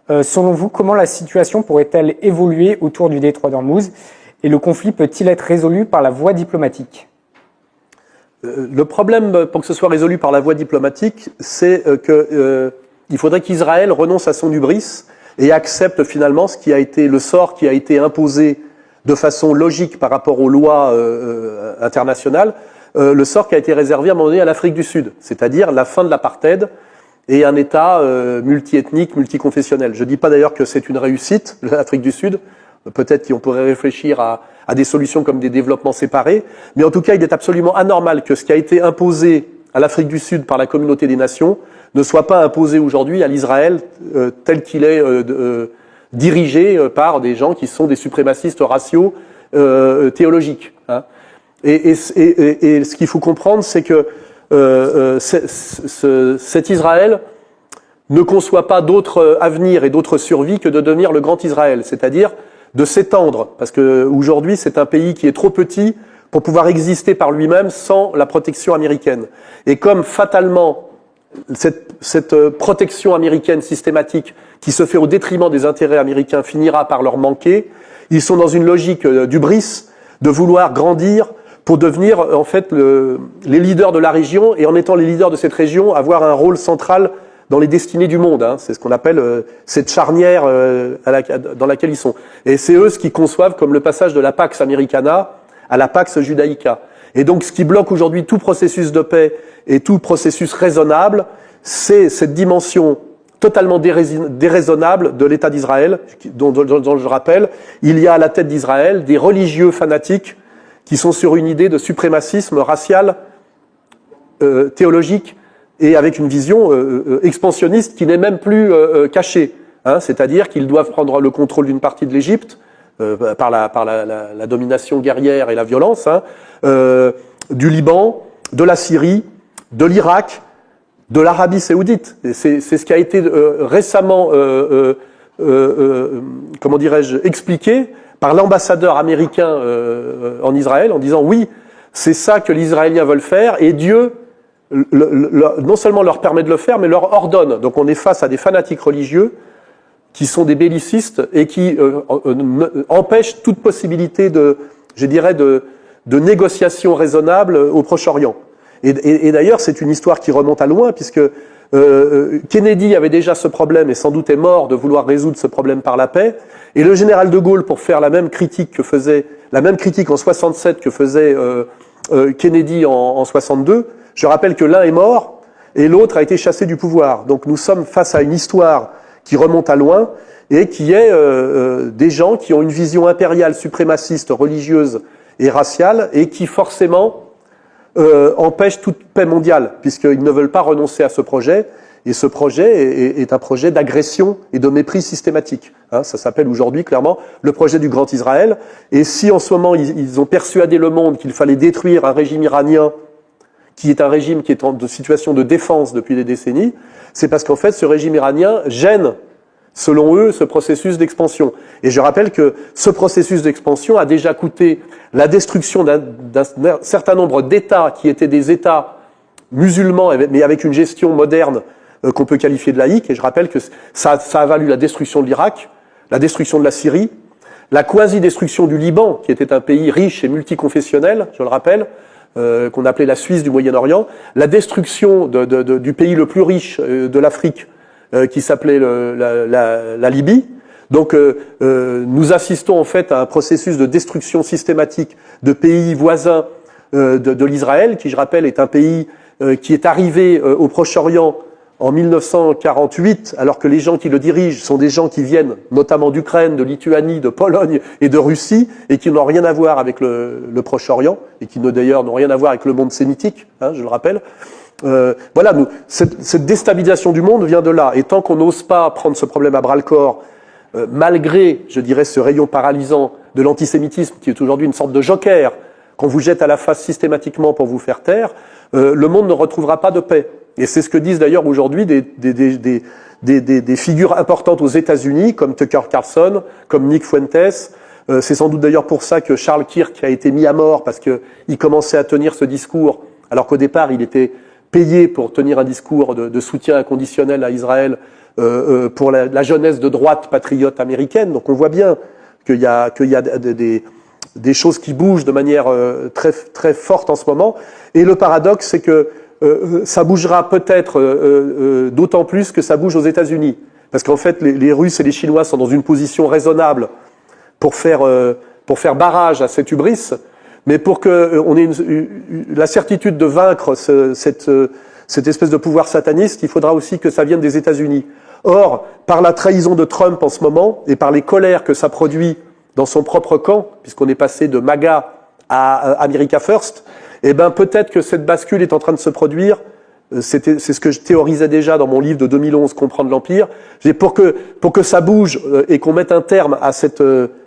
Selon vous, comment la situation pourrait-elle évoluer autour du détroit d'Ormuz et le conflit peut-il être résolu par la voie diplomatique? Le problème, pour que ce soit résolu par la voie diplomatique, c'est qu'il faudrait qu'Israël renonce à son hubris et accepte finalement ce qui a été le sort qui a été imposé de façon logique par rapport aux lois internationales, le sort qui a été réservé à un moment donné à l'Afrique du Sud, c'est-à-dire la fin de l'apartheid et un État multiethnique, multiconfessionnel. Je ne dis pas d'ailleurs que c'est une réussite, l'Afrique du Sud. Peut-être qu'on pourrait réfléchir à des solutions comme des développements séparés. Mais en tout cas, il est absolument anormal que ce qui a été imposé à l'Afrique du Sud par la communauté des nations ne soit pas imposé aujourd'hui à l'Israël tel qu'il est dirigé par des gens qui sont des suprémacistes raciaux théologiques. Hein. Et ce qu'il faut comprendre, c'est que cet Israël ne conçoit pas d'autre avenir et d'autre survie que de devenir le grand Israël, c'est-à-dire de s'étendre, parce que aujourd'hui c'est un pays qui est trop petit pour pouvoir exister par lui-même sans la protection américaine. Et comme fatalement, cette protection américaine systématique qui se fait au détriment des intérêts américains finira par leur manquer, ils sont dans une logique d'hubris, de vouloir grandir pour devenir en fait les leaders de la région, et en étant les leaders de cette région, avoir un rôle central dans les destinées du monde. Hein. C'est ce qu'on appelle cette charnière dans laquelle ils sont. Et c'est eux ce qui conçoivent comme le passage de la Pax Americana à la Pax Judaïca. Et donc ce qui bloque aujourd'hui tout processus de paix et tout processus raisonnable, c'est cette dimension totalement déraisonnable de l'État d'Israël, dont je rappelle, il y a à la tête d'Israël des religieux fanatiques qui sont sur une idée de suprémacisme racial, théologique, et avec une vision expansionniste qui n'est même plus cachée. Hein, c'est-à-dire qu'ils doivent prendre le contrôle d'une partie de l'Égypte, par la domination guerrière et la violence, hein, du Liban, de la Syrie, de l'Irak, de l'Arabie saoudite. C'est ce qui a été récemment, comment dirais-je, expliqué par l'ambassadeur américain en Israël, en disant oui, c'est ça que les Israéliens veulent faire, et Dieu non seulement leur permet de le faire, mais leur ordonne. Donc on est face à des fanatiques religieux qui sont des bellicistes et qui empêchent toute possibilité de négociation raisonnable au Proche-Orient. Et d'ailleurs, c'est une histoire qui remonte à loin, puisque Kennedy avait déjà ce problème et sans doute est mort de vouloir résoudre ce problème par la paix. Et le général de Gaulle, pour faire la même critique en 67 que faisait Kennedy en 62, je rappelle que l'un est mort et l'autre a été chassé du pouvoir. Donc nous sommes face à une histoire qui remonte à loin et qui est des gens qui ont une vision impériale, suprémaciste, religieuse et raciale, et qui forcément empêchent toute paix mondiale, puisqu'ils ne veulent pas renoncer à ce projet, et ce projet est un projet d'agression et de mépris systématique. Hein, ça s'appelle aujourd'hui clairement le projet du Grand Israël, et si en ce moment ils ont persuadé le monde qu'il fallait détruire un régime iranien, qui est un régime qui est en situation de défense depuis des décennies, c'est parce qu'en fait ce régime iranien gêne, selon eux, ce processus d'expansion. Et je rappelle que ce processus d'expansion a déjà coûté la destruction d'un certain nombre d'États qui étaient des États musulmans, mais avec une gestion moderne qu'on peut qualifier de laïque. Et je rappelle que ça a valu la destruction de l'Irak, la destruction de la Syrie, la quasi-destruction du Liban, qui était un pays riche et multiconfessionnel, je le rappelle, qu'on appelait la Suisse du Moyen-Orient, la destruction du pays le plus riche de l'Afrique, qui s'appelait la Libye. Donc nous assistons en fait à un processus de destruction systématique de pays voisins de l'Israël, qui je rappelle est un pays qui est arrivé au Proche-Orient en 1948, alors que les gens qui le dirigent sont des gens qui viennent notamment d'Ukraine, de Lituanie, de Pologne et de Russie, et qui n'ont rien à voir avec le Proche-Orient, et qui d'ailleurs n'ont rien à voir avec le monde sémitique, hein, je le rappelle. Voilà, cette déstabilisation du monde vient de là. Et tant qu'on n'ose pas prendre ce problème à bras-le-corps, malgré, je dirais, ce rayon paralysant de l'antisémitisme, qui est aujourd'hui une sorte de joker qu'on vous jette à la face systématiquement pour vous faire taire, le monde ne retrouvera pas de paix. Et c'est ce que disent d'ailleurs aujourd'hui des figures importantes aux États-Unis, comme Tucker Carlson, comme Nick Fuentes. C'est sans doute d'ailleurs pour ça que Charles Kirk a été mis à mort, parce qu'il commençait à tenir ce discours, alors qu'au départ il était payé pour tenir un discours de soutien inconditionnel à Israël pour la jeunesse de droite patriote américaine. Donc on voit bien qu'il y a des choses qui bougent de manière très, très forte en ce moment. Et le paradoxe, c'est que ça bougera peut-être d'autant plus que ça bouge aux États-Unis. Parce qu'en fait, les Russes et les Chinois sont dans une position raisonnable pour faire barrage à cette hubris, mais pour qu'on ait la certitude de vaincre cette espèce de pouvoir sataniste, il faudra aussi que ça vienne des États-Unis. Or, par la trahison de Trump en ce moment, et par les colères que ça produit dans son propre camp, puisqu'on est passé de MAGA à America First, eh ben peut-être que cette bascule est en train de se produire. C'est ce que je théorisais déjà dans mon livre de 2011, Comprendre l'Empire. Pour que ça bouge et qu'on mette un terme à cette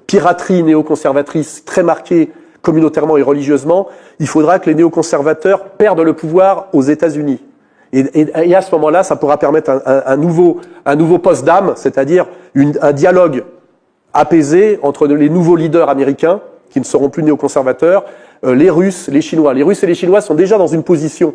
piraterie néoconservatrice très marquée communautairement et religieusement, il faudra que les néoconservateurs perdent le pouvoir aux États-Unis. Et à ce moment-là, ça pourra permettre un nouveau Potsdam, c'est-à-dire un dialogue apaisé entre les nouveaux leaders américains, qui ne seront plus néoconservateurs, les Russes, les Chinois. Les Russes et les Chinois sont déjà dans une position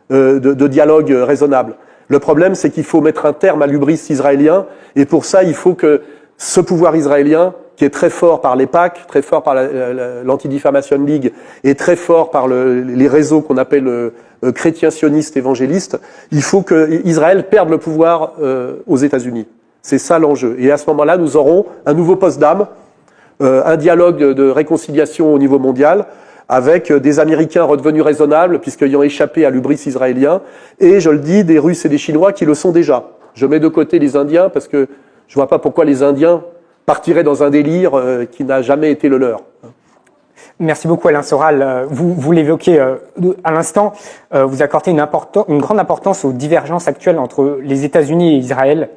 de dialogue raisonnable. Le problème, c'est qu'il faut mettre un terme à l'hubris israélien, et pour ça, il faut que ce pouvoir israélien, qui est très fort par les PAC, très fort par l'Anti-Defamation League, et très fort par les réseaux qu'on appelle chrétiens sionistes évangélistes, il faut que Israël perde le pouvoir aux États-Unis. C'est ça l'enjeu. Et à ce moment-là, nous aurons un nouveau Potsdam, un dialogue de réconciliation au niveau mondial, avec des Américains redevenus raisonnables, puisqu'ayant échappé à l'hubris israélien, et, je le dis, des Russes et des Chinois qui le sont déjà. Je mets de côté les Indiens, parce que je ne vois pas pourquoi les Indiens partiraient dans un délire qui n'a jamais été le leur. Merci beaucoup Alain Soral. Vous l'évoquez à l'instant, vous accordez une grande importance aux divergences actuelles entre les États-Unis et Israël.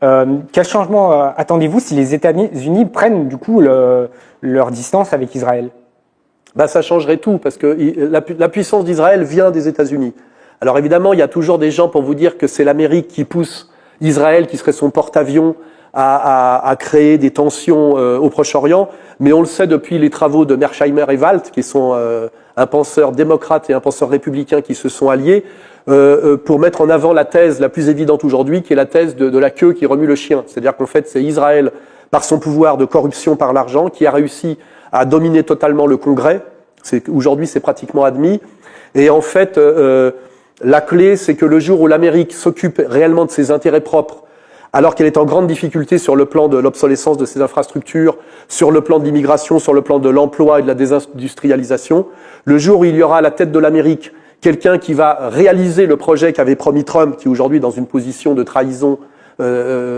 Quel changement attendez-vous si les États-Unis prennent du coup leur distance avec Israël ? Ça changerait tout, parce que la puissance d'Israël vient des États-Unis. Alors évidemment, il y a toujours des gens pour vous dire que c'est l'Amérique qui pousse Israël, qui serait son porte-avions, à créer des tensions au Proche-Orient, mais on le sait depuis les travaux de Mearsheimer et Walt, qui sont un penseur démocrate et un penseur républicain qui se sont alliés, pour mettre en avant la thèse la plus évidente aujourd'hui, qui est la thèse de la queue qui remue le chien. C'est-à-dire qu'en fait, c'est Israël, par son pouvoir de corruption par l'argent, qui a réussi à dominer totalement le Congrès. Aujourd'hui, c'est pratiquement admis. Et en fait, la clé, c'est que le jour où l'Amérique s'occupe réellement de ses intérêts propres, alors qu'elle est en grande difficulté sur le plan de l'obsolescence de ses infrastructures, sur le plan de l'immigration, sur le plan de l'emploi et de la désindustrialisation, le jour où il y aura à la tête de l'Amérique quelqu'un qui va réaliser le projet qu'avait promis Trump, qui est aujourd'hui dans une position de trahison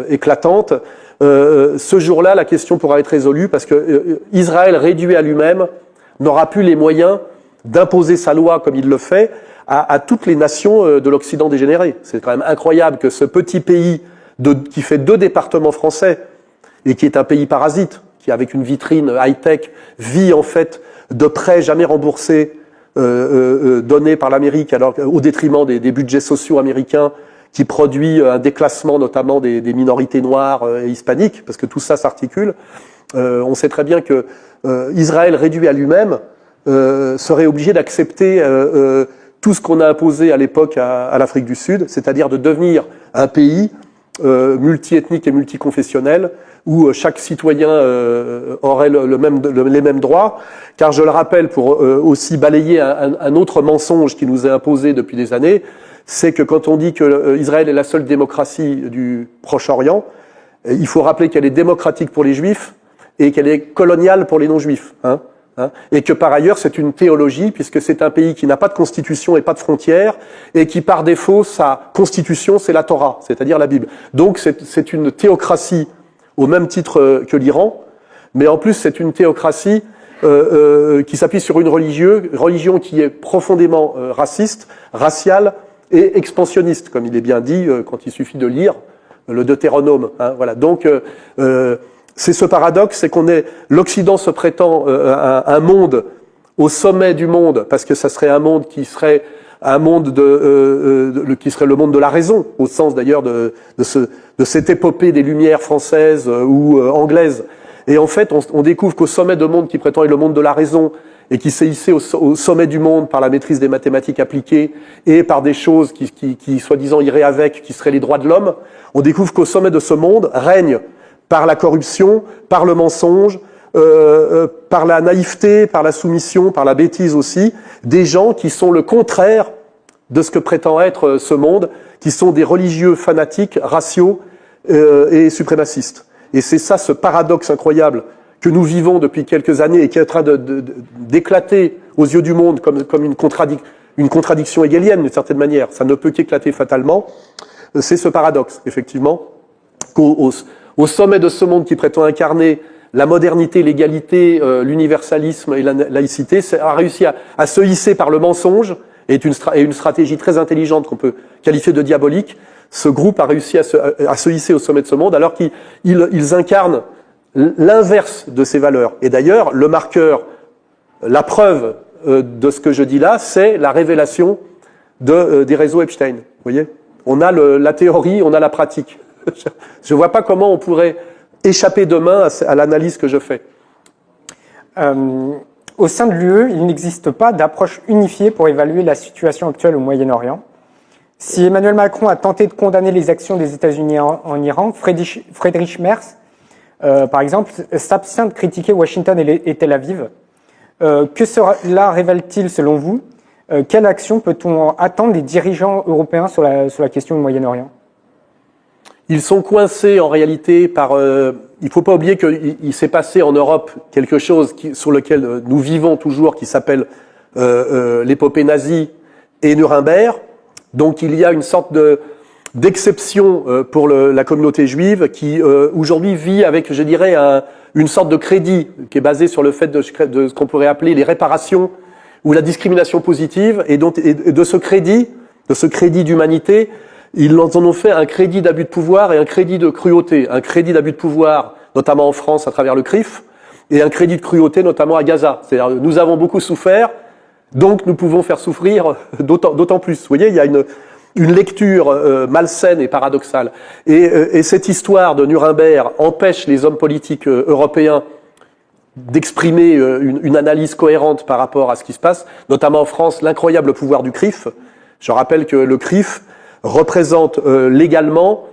éclatante, ce jour-là, la question pourra être résolue, parce que Israël, réduit à lui-même, n'aura plus les moyens d'imposer sa loi comme il le fait à toutes les nations de l'Occident dégénéré. C'est quand même incroyable que ce petit pays qui fait 2 départements français et qui est un pays parasite, qui avec une vitrine high-tech vit en fait de prêts jamais remboursés donnés par l'Amérique, alors au détriment des budgets sociaux américains, qui produit un déclassement notamment des minorités noires et hispaniques, parce que tout ça s'articule. On sait très bien que Israël réduit à lui-même serait obligé d'accepter tout ce qu'on a imposé à l'époque à l'Afrique du Sud, c'est-à-dire de devenir un pays multiethnique et multiconfessionnel, où chaque citoyen aurait les mêmes droits, car je le rappelle, pour aussi balayer un autre mensonge qui nous est imposé depuis des années, c'est que quand on dit que Israël est la seule démocratie du Proche-Orient, il faut rappeler qu'elle est démocratique pour les Juifs et qu'elle est coloniale pour les non-Juifs. Et que par ailleurs, c'est une théologie, puisque c'est un pays qui n'a pas de constitution et pas de frontières, et qui par défaut, sa constitution, c'est la Torah, c'est-à-dire la Bible. Donc c'est une théocratie au même titre que l'Iran, mais en plus c'est une théocratie qui s'appuie sur une religion qui est profondément raciste, raciale et expansionniste, comme il est bien dit quand il suffit de lire le Deutéronome. Voilà. Donc c'est ce paradoxe, c'est l'Occident se prétend un monde au sommet du monde, parce que ça serait un monde qui serait un monde qui serait le monde de la raison, au sens d'ailleurs de cette épopée des Lumières françaises ou anglaises. Et en fait, on découvre qu'au sommet de monde qui prétend être le monde de la raison, et qui s'est hissé au sommet du monde par la maîtrise des mathématiques appliquées et par des choses qui soi-disant iraient avec, qui seraient les droits de l'homme, on découvre qu'au sommet de ce monde règne, par la corruption, par le mensonge, par la naïveté, par la soumission, par la bêtise aussi, des gens qui sont le contraire de ce que prétend être ce monde, qui sont des religieux fanatiques, raciaux et suprémacistes. Et c'est ça, ce paradoxe incroyable que nous vivons depuis quelques années et qui est en train d'éclater aux yeux du monde comme une contradiction hegelienne d'une certaine manière. Ça ne peut qu'éclater fatalement. C'est ce paradoxe, effectivement, qu'au sommet de ce monde qui prétend incarner la modernité, l'égalité, l'universalisme et la laïcité, a réussi à se hisser par le mensonge et une stratégie très intelligente qu'on peut qualifier de diabolique. Ce groupe a réussi à se hisser au sommet de ce monde alors qu'ils incarnent l'inverse de ces valeurs. Et d'ailleurs, le marqueur, la preuve de ce que je dis là, c'est la révélation des réseaux Epstein. Vous voyez ? On a la théorie, on a la pratique. Je ne vois pas comment on pourrait échapper demain à l'analyse que je fais. Au sein de l'UE, il n'existe pas d'approche unifiée pour évaluer la situation actuelle au Moyen-Orient. Si Emmanuel Macron a tenté de condamner les actions des États-Unis en Iran, Friedrich Merz, par exemple, s'abstient de critiquer Washington et Tel Aviv. Que cela révèle-t-il selon vous? Quelle action peut-on attendre des dirigeants européens sur la question du Moyen-Orient? Ils sont coincés en réalité par... il ne faut pas oublier qu'il s'est passé en Europe quelque chose sur lequel nous vivons toujours, qui s'appelle l'épopée nazie et Nuremberg. Donc il y a une sorte d'exception pour la communauté juive qui aujourd'hui vit avec, je dirais, une sorte de crédit qui est basé sur le fait de ce qu'on pourrait appeler les réparations ou la discrimination positive, et de ce crédit d'humanité, ils en ont fait un crédit d'abus de pouvoir et un crédit de cruauté. Un crédit d'abus de pouvoir, notamment en France à travers le CRIF, et un crédit de cruauté, notamment à Gaza. C'est-à-dire, nous avons beaucoup souffert, donc nous pouvons faire souffrir d'autant plus. Vous voyez, il y a une lecture malsaine et paradoxale. Et cette histoire de Nuremberg empêche les hommes politiques européens d'exprimer une analyse cohérente par rapport à ce qui se passe, notamment en France, l'incroyable pouvoir du CRIF. Je rappelle que le CRIF représente légalement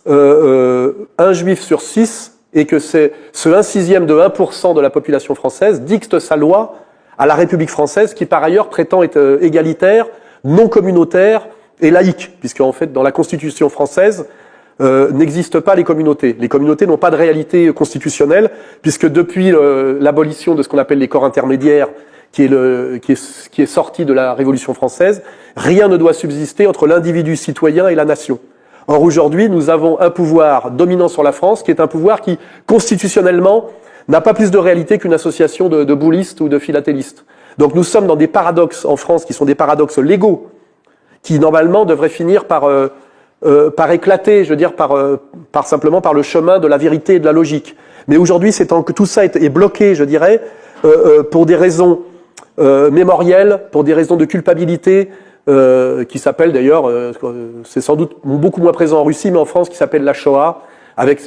un juif sur 6, et que ce 1/6 de 1% de la population française dicte sa loi à la République française, qui par ailleurs prétend être égalitaire, non communautaire et laïque, puisque en fait dans la Constitution française n'existent pas les communautés. Les communautés n'ont pas de réalité constitutionnelle, puisque depuis l'abolition de ce qu'on appelle les corps intermédiaires, qui est sorti de la Révolution française, rien ne doit subsister entre l'individu citoyen et la nation. Or aujourd'hui, nous avons un pouvoir dominant sur la France, qui est un pouvoir qui, constitutionnellement, n'a pas plus de réalité qu'une association de boulistes ou de philatélistes. Donc nous sommes dans des paradoxes en France qui sont des paradoxes légaux, qui normalement devraient finir par éclater, je veux dire, simplement par le chemin de la vérité et de la logique. Mais aujourd'hui, tout ça est bloqué, je dirais, pour des raisons mémorielles, pour des raisons de culpabilité, qui s'appellent d'ailleurs, c'est sans doute beaucoup moins présent en Russie, mais en France, qui s'appelle la Shoah, avec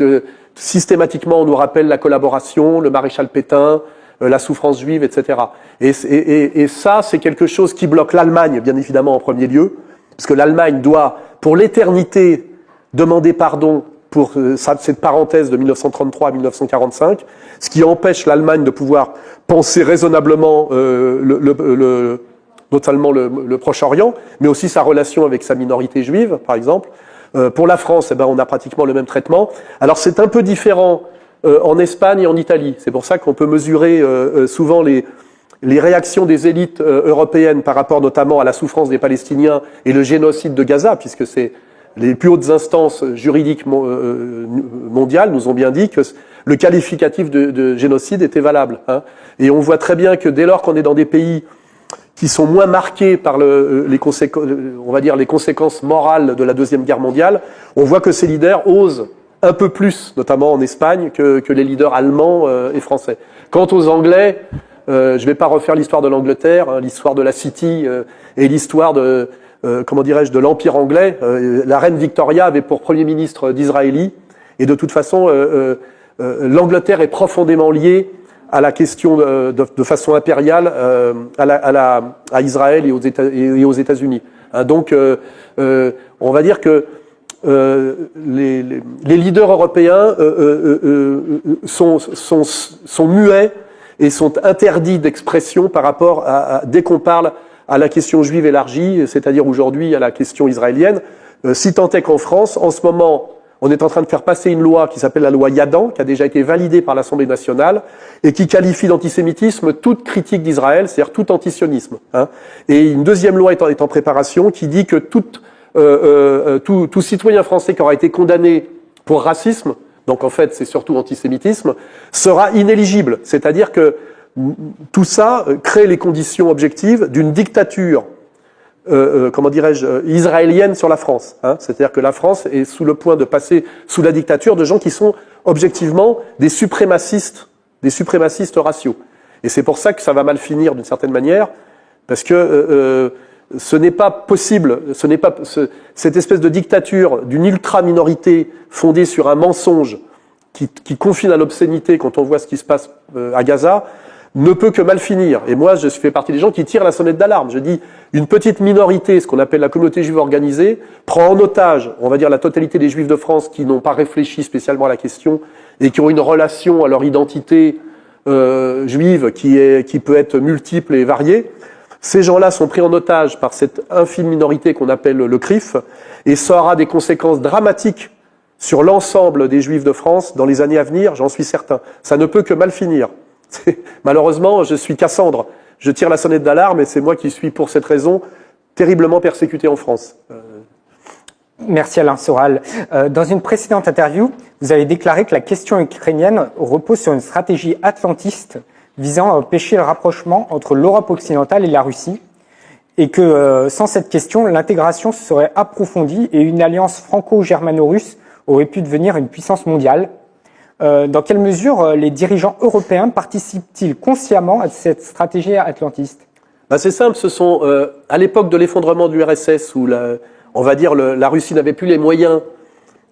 systématiquement on nous rappelle la collaboration, le maréchal Pétain, la souffrance juive, etc. Et ça, c'est quelque chose qui bloque l'Allemagne, bien évidemment, en premier lieu, parce que l'Allemagne doit, pour l'éternité, demander pardon pour cette parenthèse de 1933 à 1945, ce qui empêche l'Allemagne de pouvoir penser raisonnablement notamment le Proche-Orient, mais aussi sa relation avec sa minorité juive, par exemple. Pour la France, on a pratiquement le même traitement. Alors c'est un peu différent en Espagne et en Italie. C'est pour ça qu'on peut mesurer souvent les réactions des élites européennes par rapport notamment à la souffrance des Palestiniens et le génocide de Gaza, puisque c'est les plus hautes instances juridiques mondiales nous ont bien dit que le qualificatif de génocide était valable. Hein. Et on voit très bien que dès lors qu'on est dans des pays qui sont moins marqués par les conséquences morales de la Deuxième Guerre mondiale, on voit que ces leaders osent un peu plus, notamment en Espagne, que les leaders allemands et français. Quant aux Anglais, je ne vais pas refaire l'histoire de l'Angleterre, hein, l'histoire de la City et l'histoire de l'Empire anglais. La reine Victoria avait pour Premier ministre d'Israéli, et de toute façon, l'Angleterre est profondément liée à la question de façon impériale à Israël et aux États-Unis. Hein, donc, on va dire que les leaders européens sont muets et sont interdits d'expression par rapport dès qu'on parle à la question juive élargie, c'est-à-dire aujourd'hui à la question israélienne. Si tant est qu'en France, en ce moment, on est en train de faire passer une loi qui s'appelle la loi Yadan, qui a déjà été validée par l'Assemblée nationale, et qui qualifie d'antisémitisme toute critique d'Israël, c'est-à-dire tout antisionisme. Hein. Et une deuxième loi est en préparation qui dit que tout citoyen français qui aura été condamné pour racisme, donc en fait c'est surtout antisémitisme, sera inéligible. C'est-à-dire que tout ça crée les conditions objectives d'une dictature israélienne sur la France. Hein. C'est-à-dire que la France est sous le point de passer sous la dictature de gens qui sont objectivement des suprémacistes raciaux. Et c'est pour ça que ça va mal finir d'une certaine manière, parce que ce n'est pas possible, cette espèce de dictature d'une ultra-minorité fondée sur un mensonge qui confine à l'obscénité quand on voit ce qui se passe à Gaza, ne peut que mal finir. Et moi, je fais partie des gens qui tirent la sonnette d'alarme. Je dis, une petite minorité, ce qu'on appelle la communauté juive organisée, prend en otage, on va dire, la totalité des juifs de France qui n'ont pas réfléchi spécialement à la question et qui ont une relation à leur identité juive qui peut être multiple et variée. Ces gens-là sont pris en otage par cette infime minorité qu'on appelle le CRIF, et ça aura des conséquences dramatiques sur l'ensemble des juifs de France dans les années à venir, j'en suis certain. Ça ne peut que mal finir. Malheureusement, je suis Cassandre. Je tire la sonnette d'alarme et c'est moi qui suis, pour cette raison, terriblement persécuté en France. Merci Alain Soral. Dans une précédente interview, vous avez déclaré que la question ukrainienne repose sur une stratégie atlantiste visant à empêcher le rapprochement entre l'Europe occidentale et la Russie, et que sans cette question, l'intégration se serait approfondie et une alliance franco-germano-russe aurait pu devenir une puissance mondiale. Dans quelle mesure les dirigeants européens participent-ils consciemment à cette stratégie atlantiste? C'est simple, ce sont à l'époque de l'effondrement de l'URSS où on va dire la Russie n'avait plus les moyens,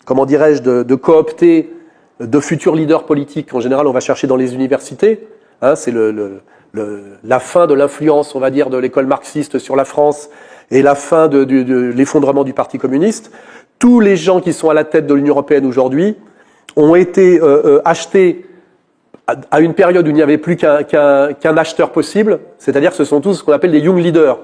comment dirais-je, de coopter de futurs leaders politiques. En général, on va chercher dans les universités. Hein, c'est la fin de l'influence, on va dire, de l'école marxiste sur la France et la fin de l'effondrement du Parti communiste. Tous les gens qui sont à la tête de l'Union européenne aujourd'hui ont été achetés à une période où il n'y avait plus qu'un acheteur possible, c'est-à-dire que ce sont tous ce qu'on appelle des young leaders.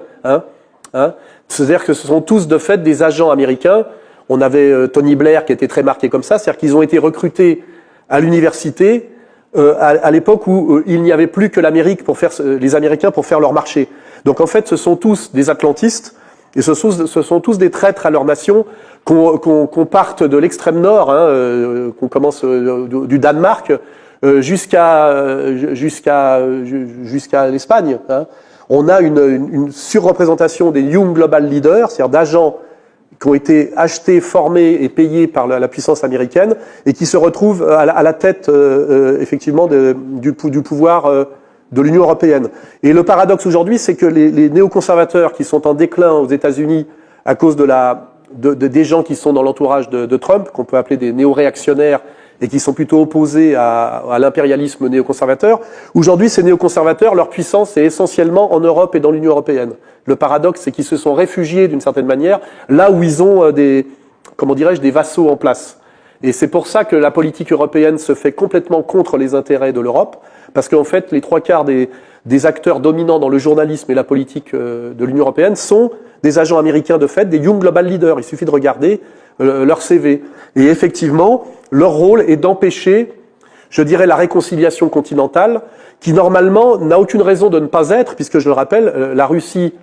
C'est-à-dire que ce sont tous de fait des agents américains. On avait Tony Blair qui était très marqué comme ça, c'est-à-dire qu'ils ont été recrutés à l'université à l'époque où il n'y avait plus que l'Amérique les Américains pour faire leur marché. Donc en fait, ce sont tous des atlantistes et ce sont tous des traîtres à leur nation, qu'on parte de l'extrême nord, qu'on commence du Danemark jusqu'à l'Espagne. On a une surreprésentation des Young Global Leaders, c'est-à-dire d'agents qui ont été achetés, formés et payés par la puissance américaine et qui se retrouvent à la tête effectivement du pouvoir de l'Union européenne. Et le paradoxe aujourd'hui, c'est que les néoconservateurs qui sont en déclin aux États-Unis à cause des gens qui sont dans l'entourage de Trump, qu'on peut appeler des néo-réactionnaires et qui sont plutôt opposés à l'impérialisme néoconservateur. Aujourd'hui, ces néoconservateurs, leur puissance est essentiellement en Europe et dans l'Union européenne. Le paradoxe, c'est qu'ils se sont réfugiés d'une certaine manière là où ils ont des vassaux en place. Et c'est pour ça que la politique européenne se fait complètement contre les intérêts de l'Europe, parce qu'en fait, les 3/4 des acteurs dominants dans le journalisme et la politique de l'Union européenne sont des agents américains de fait, des Young Global Leaders. Il suffit de regarder leur CV. Et effectivement, leur rôle est d'empêcher, je dirais, la réconciliation continentale, qui normalement n'a aucune raison de ne pas être, puisque je le rappelle, la Russie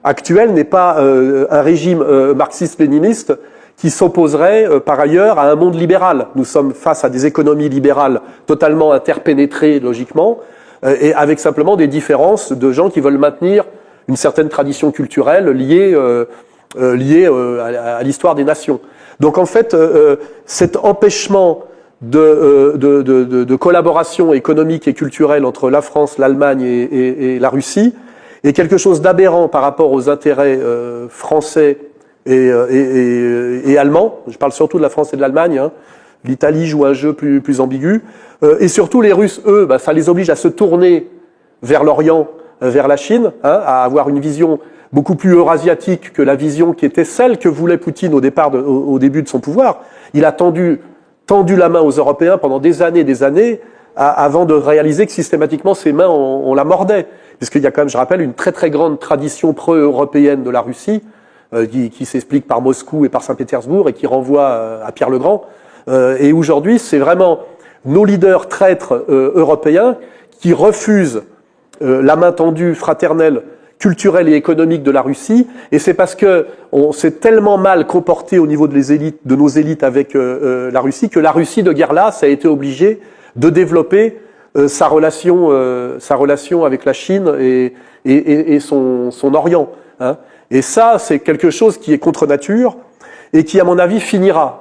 actuelle n'est pas un régime marxiste-léniniste qui s'opposerait par ailleurs à un monde libéral. Nous sommes face à des économies libérales totalement interpénétrées logiquement, et avec simplement des différences de gens qui veulent maintenir une certaine tradition culturelle liée à l'histoire des nations. Donc en fait, cet empêchement de collaboration économique et culturelle entre la France, l'Allemagne et la Russie est quelque chose d'aberrant par rapport aux intérêts français et allemands. Je parle surtout de la France et de l'Allemagne. L'Italie joue un jeu plus ambigu. Et surtout, les Russes, eux, ça les oblige à se tourner vers l'Orient, vers la Chine, à avoir une vision beaucoup plus eurasiatique que la vision qui était celle que voulait Poutine au début de son pouvoir. Il a tendu la main aux Européens pendant des années, avant de réaliser que systématiquement ses mains, on la mordait. Puisqu'il y a quand même, je rappelle, une très très grande tradition pro-européenne de la Russie, qui s'explique par Moscou et par Saint-Pétersbourg et qui renvoie à Pierre le Grand. Et aujourd'hui, c'est vraiment nos leaders traîtres européens qui refusent la main tendue fraternelle, culturelle et économique de la Russie, et c'est parce que on s'est tellement mal comporté au niveau de nos élites avec la Russie, que la Russie de guerre-là, ça a été obligé de développer sa relation avec la Chine et son Orient. Et ça, c'est quelque chose qui est contre nature et qui, à mon avis, finira,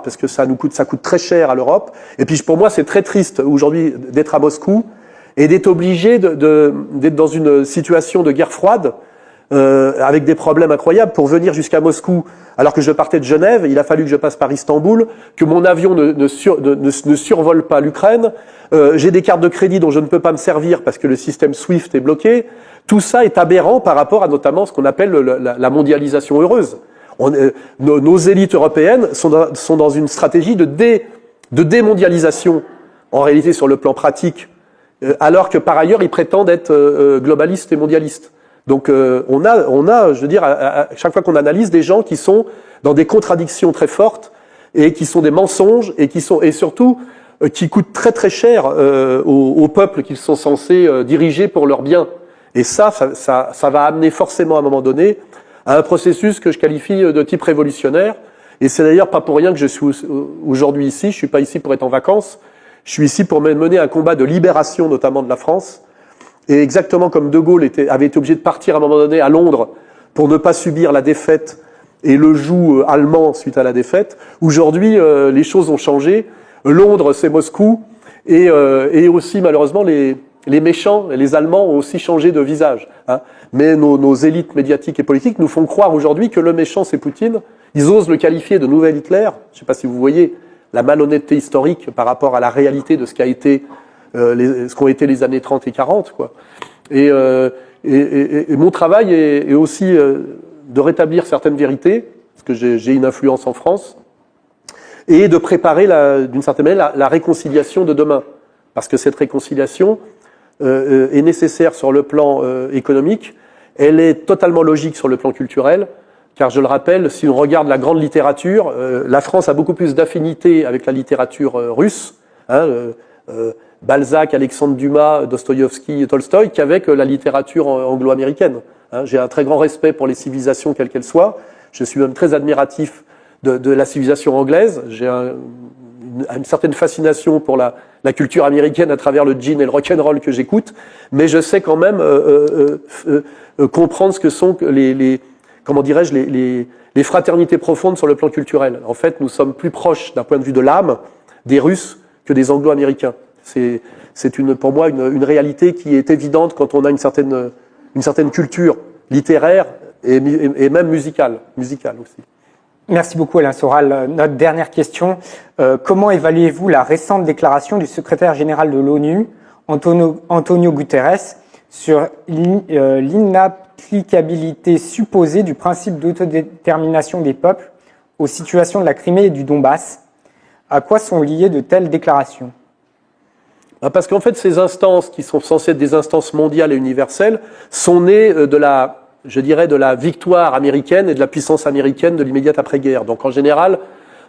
parce que ça coûte très cher à l'Europe. Et puis pour moi, c'est très triste aujourd'hui d'être à Moscou et d'être obligé d'être dans une situation de guerre froide avec des problèmes incroyables. Pour venir jusqu'à Moscou, alors que je partais de Genève, il a fallu que je passe par Istanbul, que mon avion ne survole pas l'Ukraine. J'ai des cartes de crédit dont je ne peux pas me servir parce que le système SWIFT est bloqué. Tout ça est aberrant par rapport à notamment ce qu'on appelle la mondialisation heureuse. Nos élites européennes sont dans une stratégie de démondialisation, en réalité sur le plan pratique, alors que par ailleurs ils prétendent être globalistes et mondialistes. Donc on a, je veux dire, à chaque fois qu'on analyse des gens qui sont dans des contradictions très fortes et qui sont des mensonges et surtout qui coûtent très très cher au peuple qu'ils sont censés diriger pour leur bien. Et ça va amener forcément à un moment donné à un processus que je qualifie de type révolutionnaire. Et c'est d'ailleurs pas pour rien que je suis aujourd'hui ici. Je suis pas ici pour être en vacances. Je suis ici pour mener un combat de libération, notamment de la France. Et exactement comme De Gaulle avait été obligé de partir à un moment donné à Londres pour ne pas subir la défaite et le joug allemand suite à la défaite, aujourd'hui les choses ont changé. Londres, c'est Moscou. Et aussi, malheureusement, les méchants, les Allemands ont aussi changé de visage. Hein. Mais nos élites médiatiques et politiques nous font croire aujourd'hui que le méchant, c'est Poutine. Ils osent le qualifier de nouvel Hitler. Je ne sais pas si vous voyez la malhonnêteté historique par rapport à la réalité de ce qu'a été ce qu'ont été les années 30 et 40, quoi. Et mon travail est aussi de rétablir certaines vérités, parce que j'ai une influence en France, et de préparer, d'une certaine manière, la réconciliation de demain. Parce que cette réconciliation est nécessaire sur le plan économique, elle est totalement logique sur le plan culturel, car je le rappelle, si on regarde la grande littérature, la France a beaucoup plus d'affinité avec la littérature russe, hein, Balzac, Alexandre Dumas, Dostoïevski et Tolstoï, qu'avec la littérature anglo-américaine. Hein, j'ai un très grand respect pour les civilisations, quelles qu'elles soient. Je suis même très admiratif de la civilisation anglaise. J'ai une certaine fascination pour la culture américaine à travers le gin et le rock'n'roll que j'écoute. Mais je sais quand même comprendre ce que sont comment dirais-je, les fraternités profondes sur le plan culturel. En fait, nous sommes plus proches, d'un point de vue de l'âme, des Russes que des Anglo-Américains. C'est pour moi une réalité qui est évidente quand on a une certaine culture littéraire et même musicale aussi. Merci beaucoup Alain Soral. Notre dernière question, comment évaluez-vous la récente déclaration du secrétaire général de l'ONU, Antonio Guterres, sur l'inapplicabilité supposée du principe d'autodétermination des peuples aux situations de la Crimée et du Donbass? À quoi sont liées de telles déclarations? Parce qu'en fait, ces instances, qui sont censées être des instances mondiales et universelles, sont nées de la victoire américaine et de la puissance américaine de l'immédiate après-guerre. Donc en général,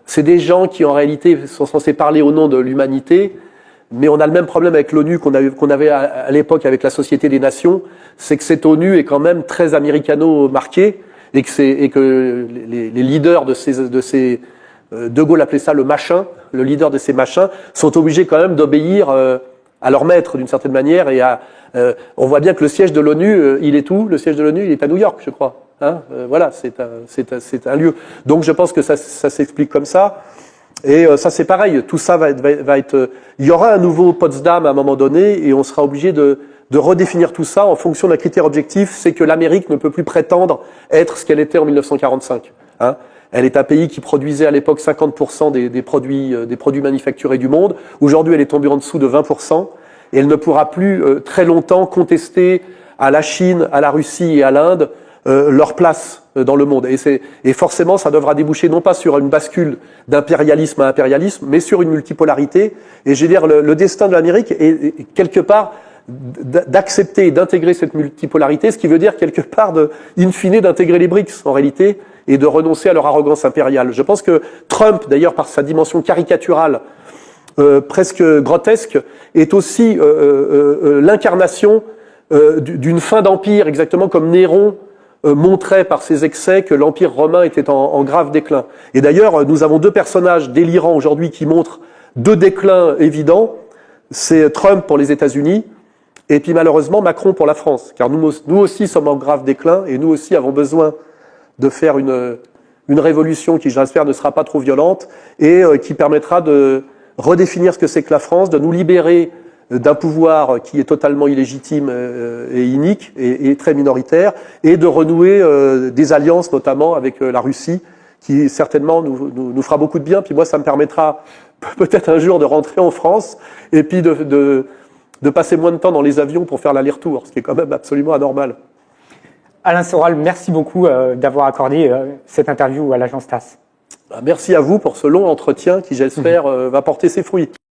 c'est des gens qui en réalité sont censés parler au nom de l'humanité, mais on a le même problème avec l'ONU qu'on avait à l'époque avec la Société des Nations, c'est que cette ONU est quand même très américano-marquée et que les leaders de ces De Gaulle appelait ça le machin, le leader de ces machins, sont obligés quand même d'obéir à leur maître d'une certaine manière. Et on voit bien que le siège de l'ONU, il est où? Le siège de l'ONU, il est à New York, je crois. Hein, voilà, c'est un lieu. Donc je pense que ça s'explique comme ça. Et ça c'est pareil, tout ça va être... Il y aura un nouveau Potsdam à un moment donné et on sera obligé de redéfinir tout ça en fonction d'un critère objectif, c'est que l'Amérique ne peut plus prétendre être ce qu'elle était en 1945. Hein. Elle est un pays qui produisait à l'époque 50% des produits manufacturés du monde. Aujourd'hui, elle est tombée en dessous de 20%. Et elle ne pourra plus très longtemps contester à la Chine, à la Russie et à l'Inde leur place dans le monde. Et forcément, ça devra déboucher non pas sur une bascule d'impérialisme à impérialisme, mais sur une multipolarité. Et je veux dire, le destin de l'Amérique est quelque part d'accepter et d'intégrer cette multipolarité, ce qui veut dire quelque part, in fine, d'intégrer les BRICS en réalité, et de renoncer à leur arrogance impériale. Je pense que Trump, d'ailleurs, par sa dimension caricaturale, presque grotesque, est aussi l'incarnation d'une fin d'empire, exactement comme Néron montrait par ses excès que l'empire romain était en grave déclin. Et d'ailleurs, nous avons deux personnages délirants aujourd'hui qui montrent deux déclins évidents. C'est Trump pour les États-Unis, et puis malheureusement Macron pour la France. Car nous aussi sommes en grave déclin, et nous aussi avons besoin de faire une révolution qui, j'espère, ne sera pas trop violente, et qui permettra de redéfinir ce que c'est que la France, de nous libérer d'un pouvoir qui est totalement illégitime et inique et très minoritaire, et de renouer des alliances, notamment avec la Russie, qui certainement nous fera beaucoup de bien. Puis moi, ça me permettra peut-être un jour de rentrer en France et puis de passer moins de temps dans les avions pour faire l'aller-retour, ce qui est quand même absolument anormal. Alain Soral, merci beaucoup d'avoir accordé cette interview à l'agence TASS. Merci à vous pour ce long entretien qui, j'espère, va porter ses fruits.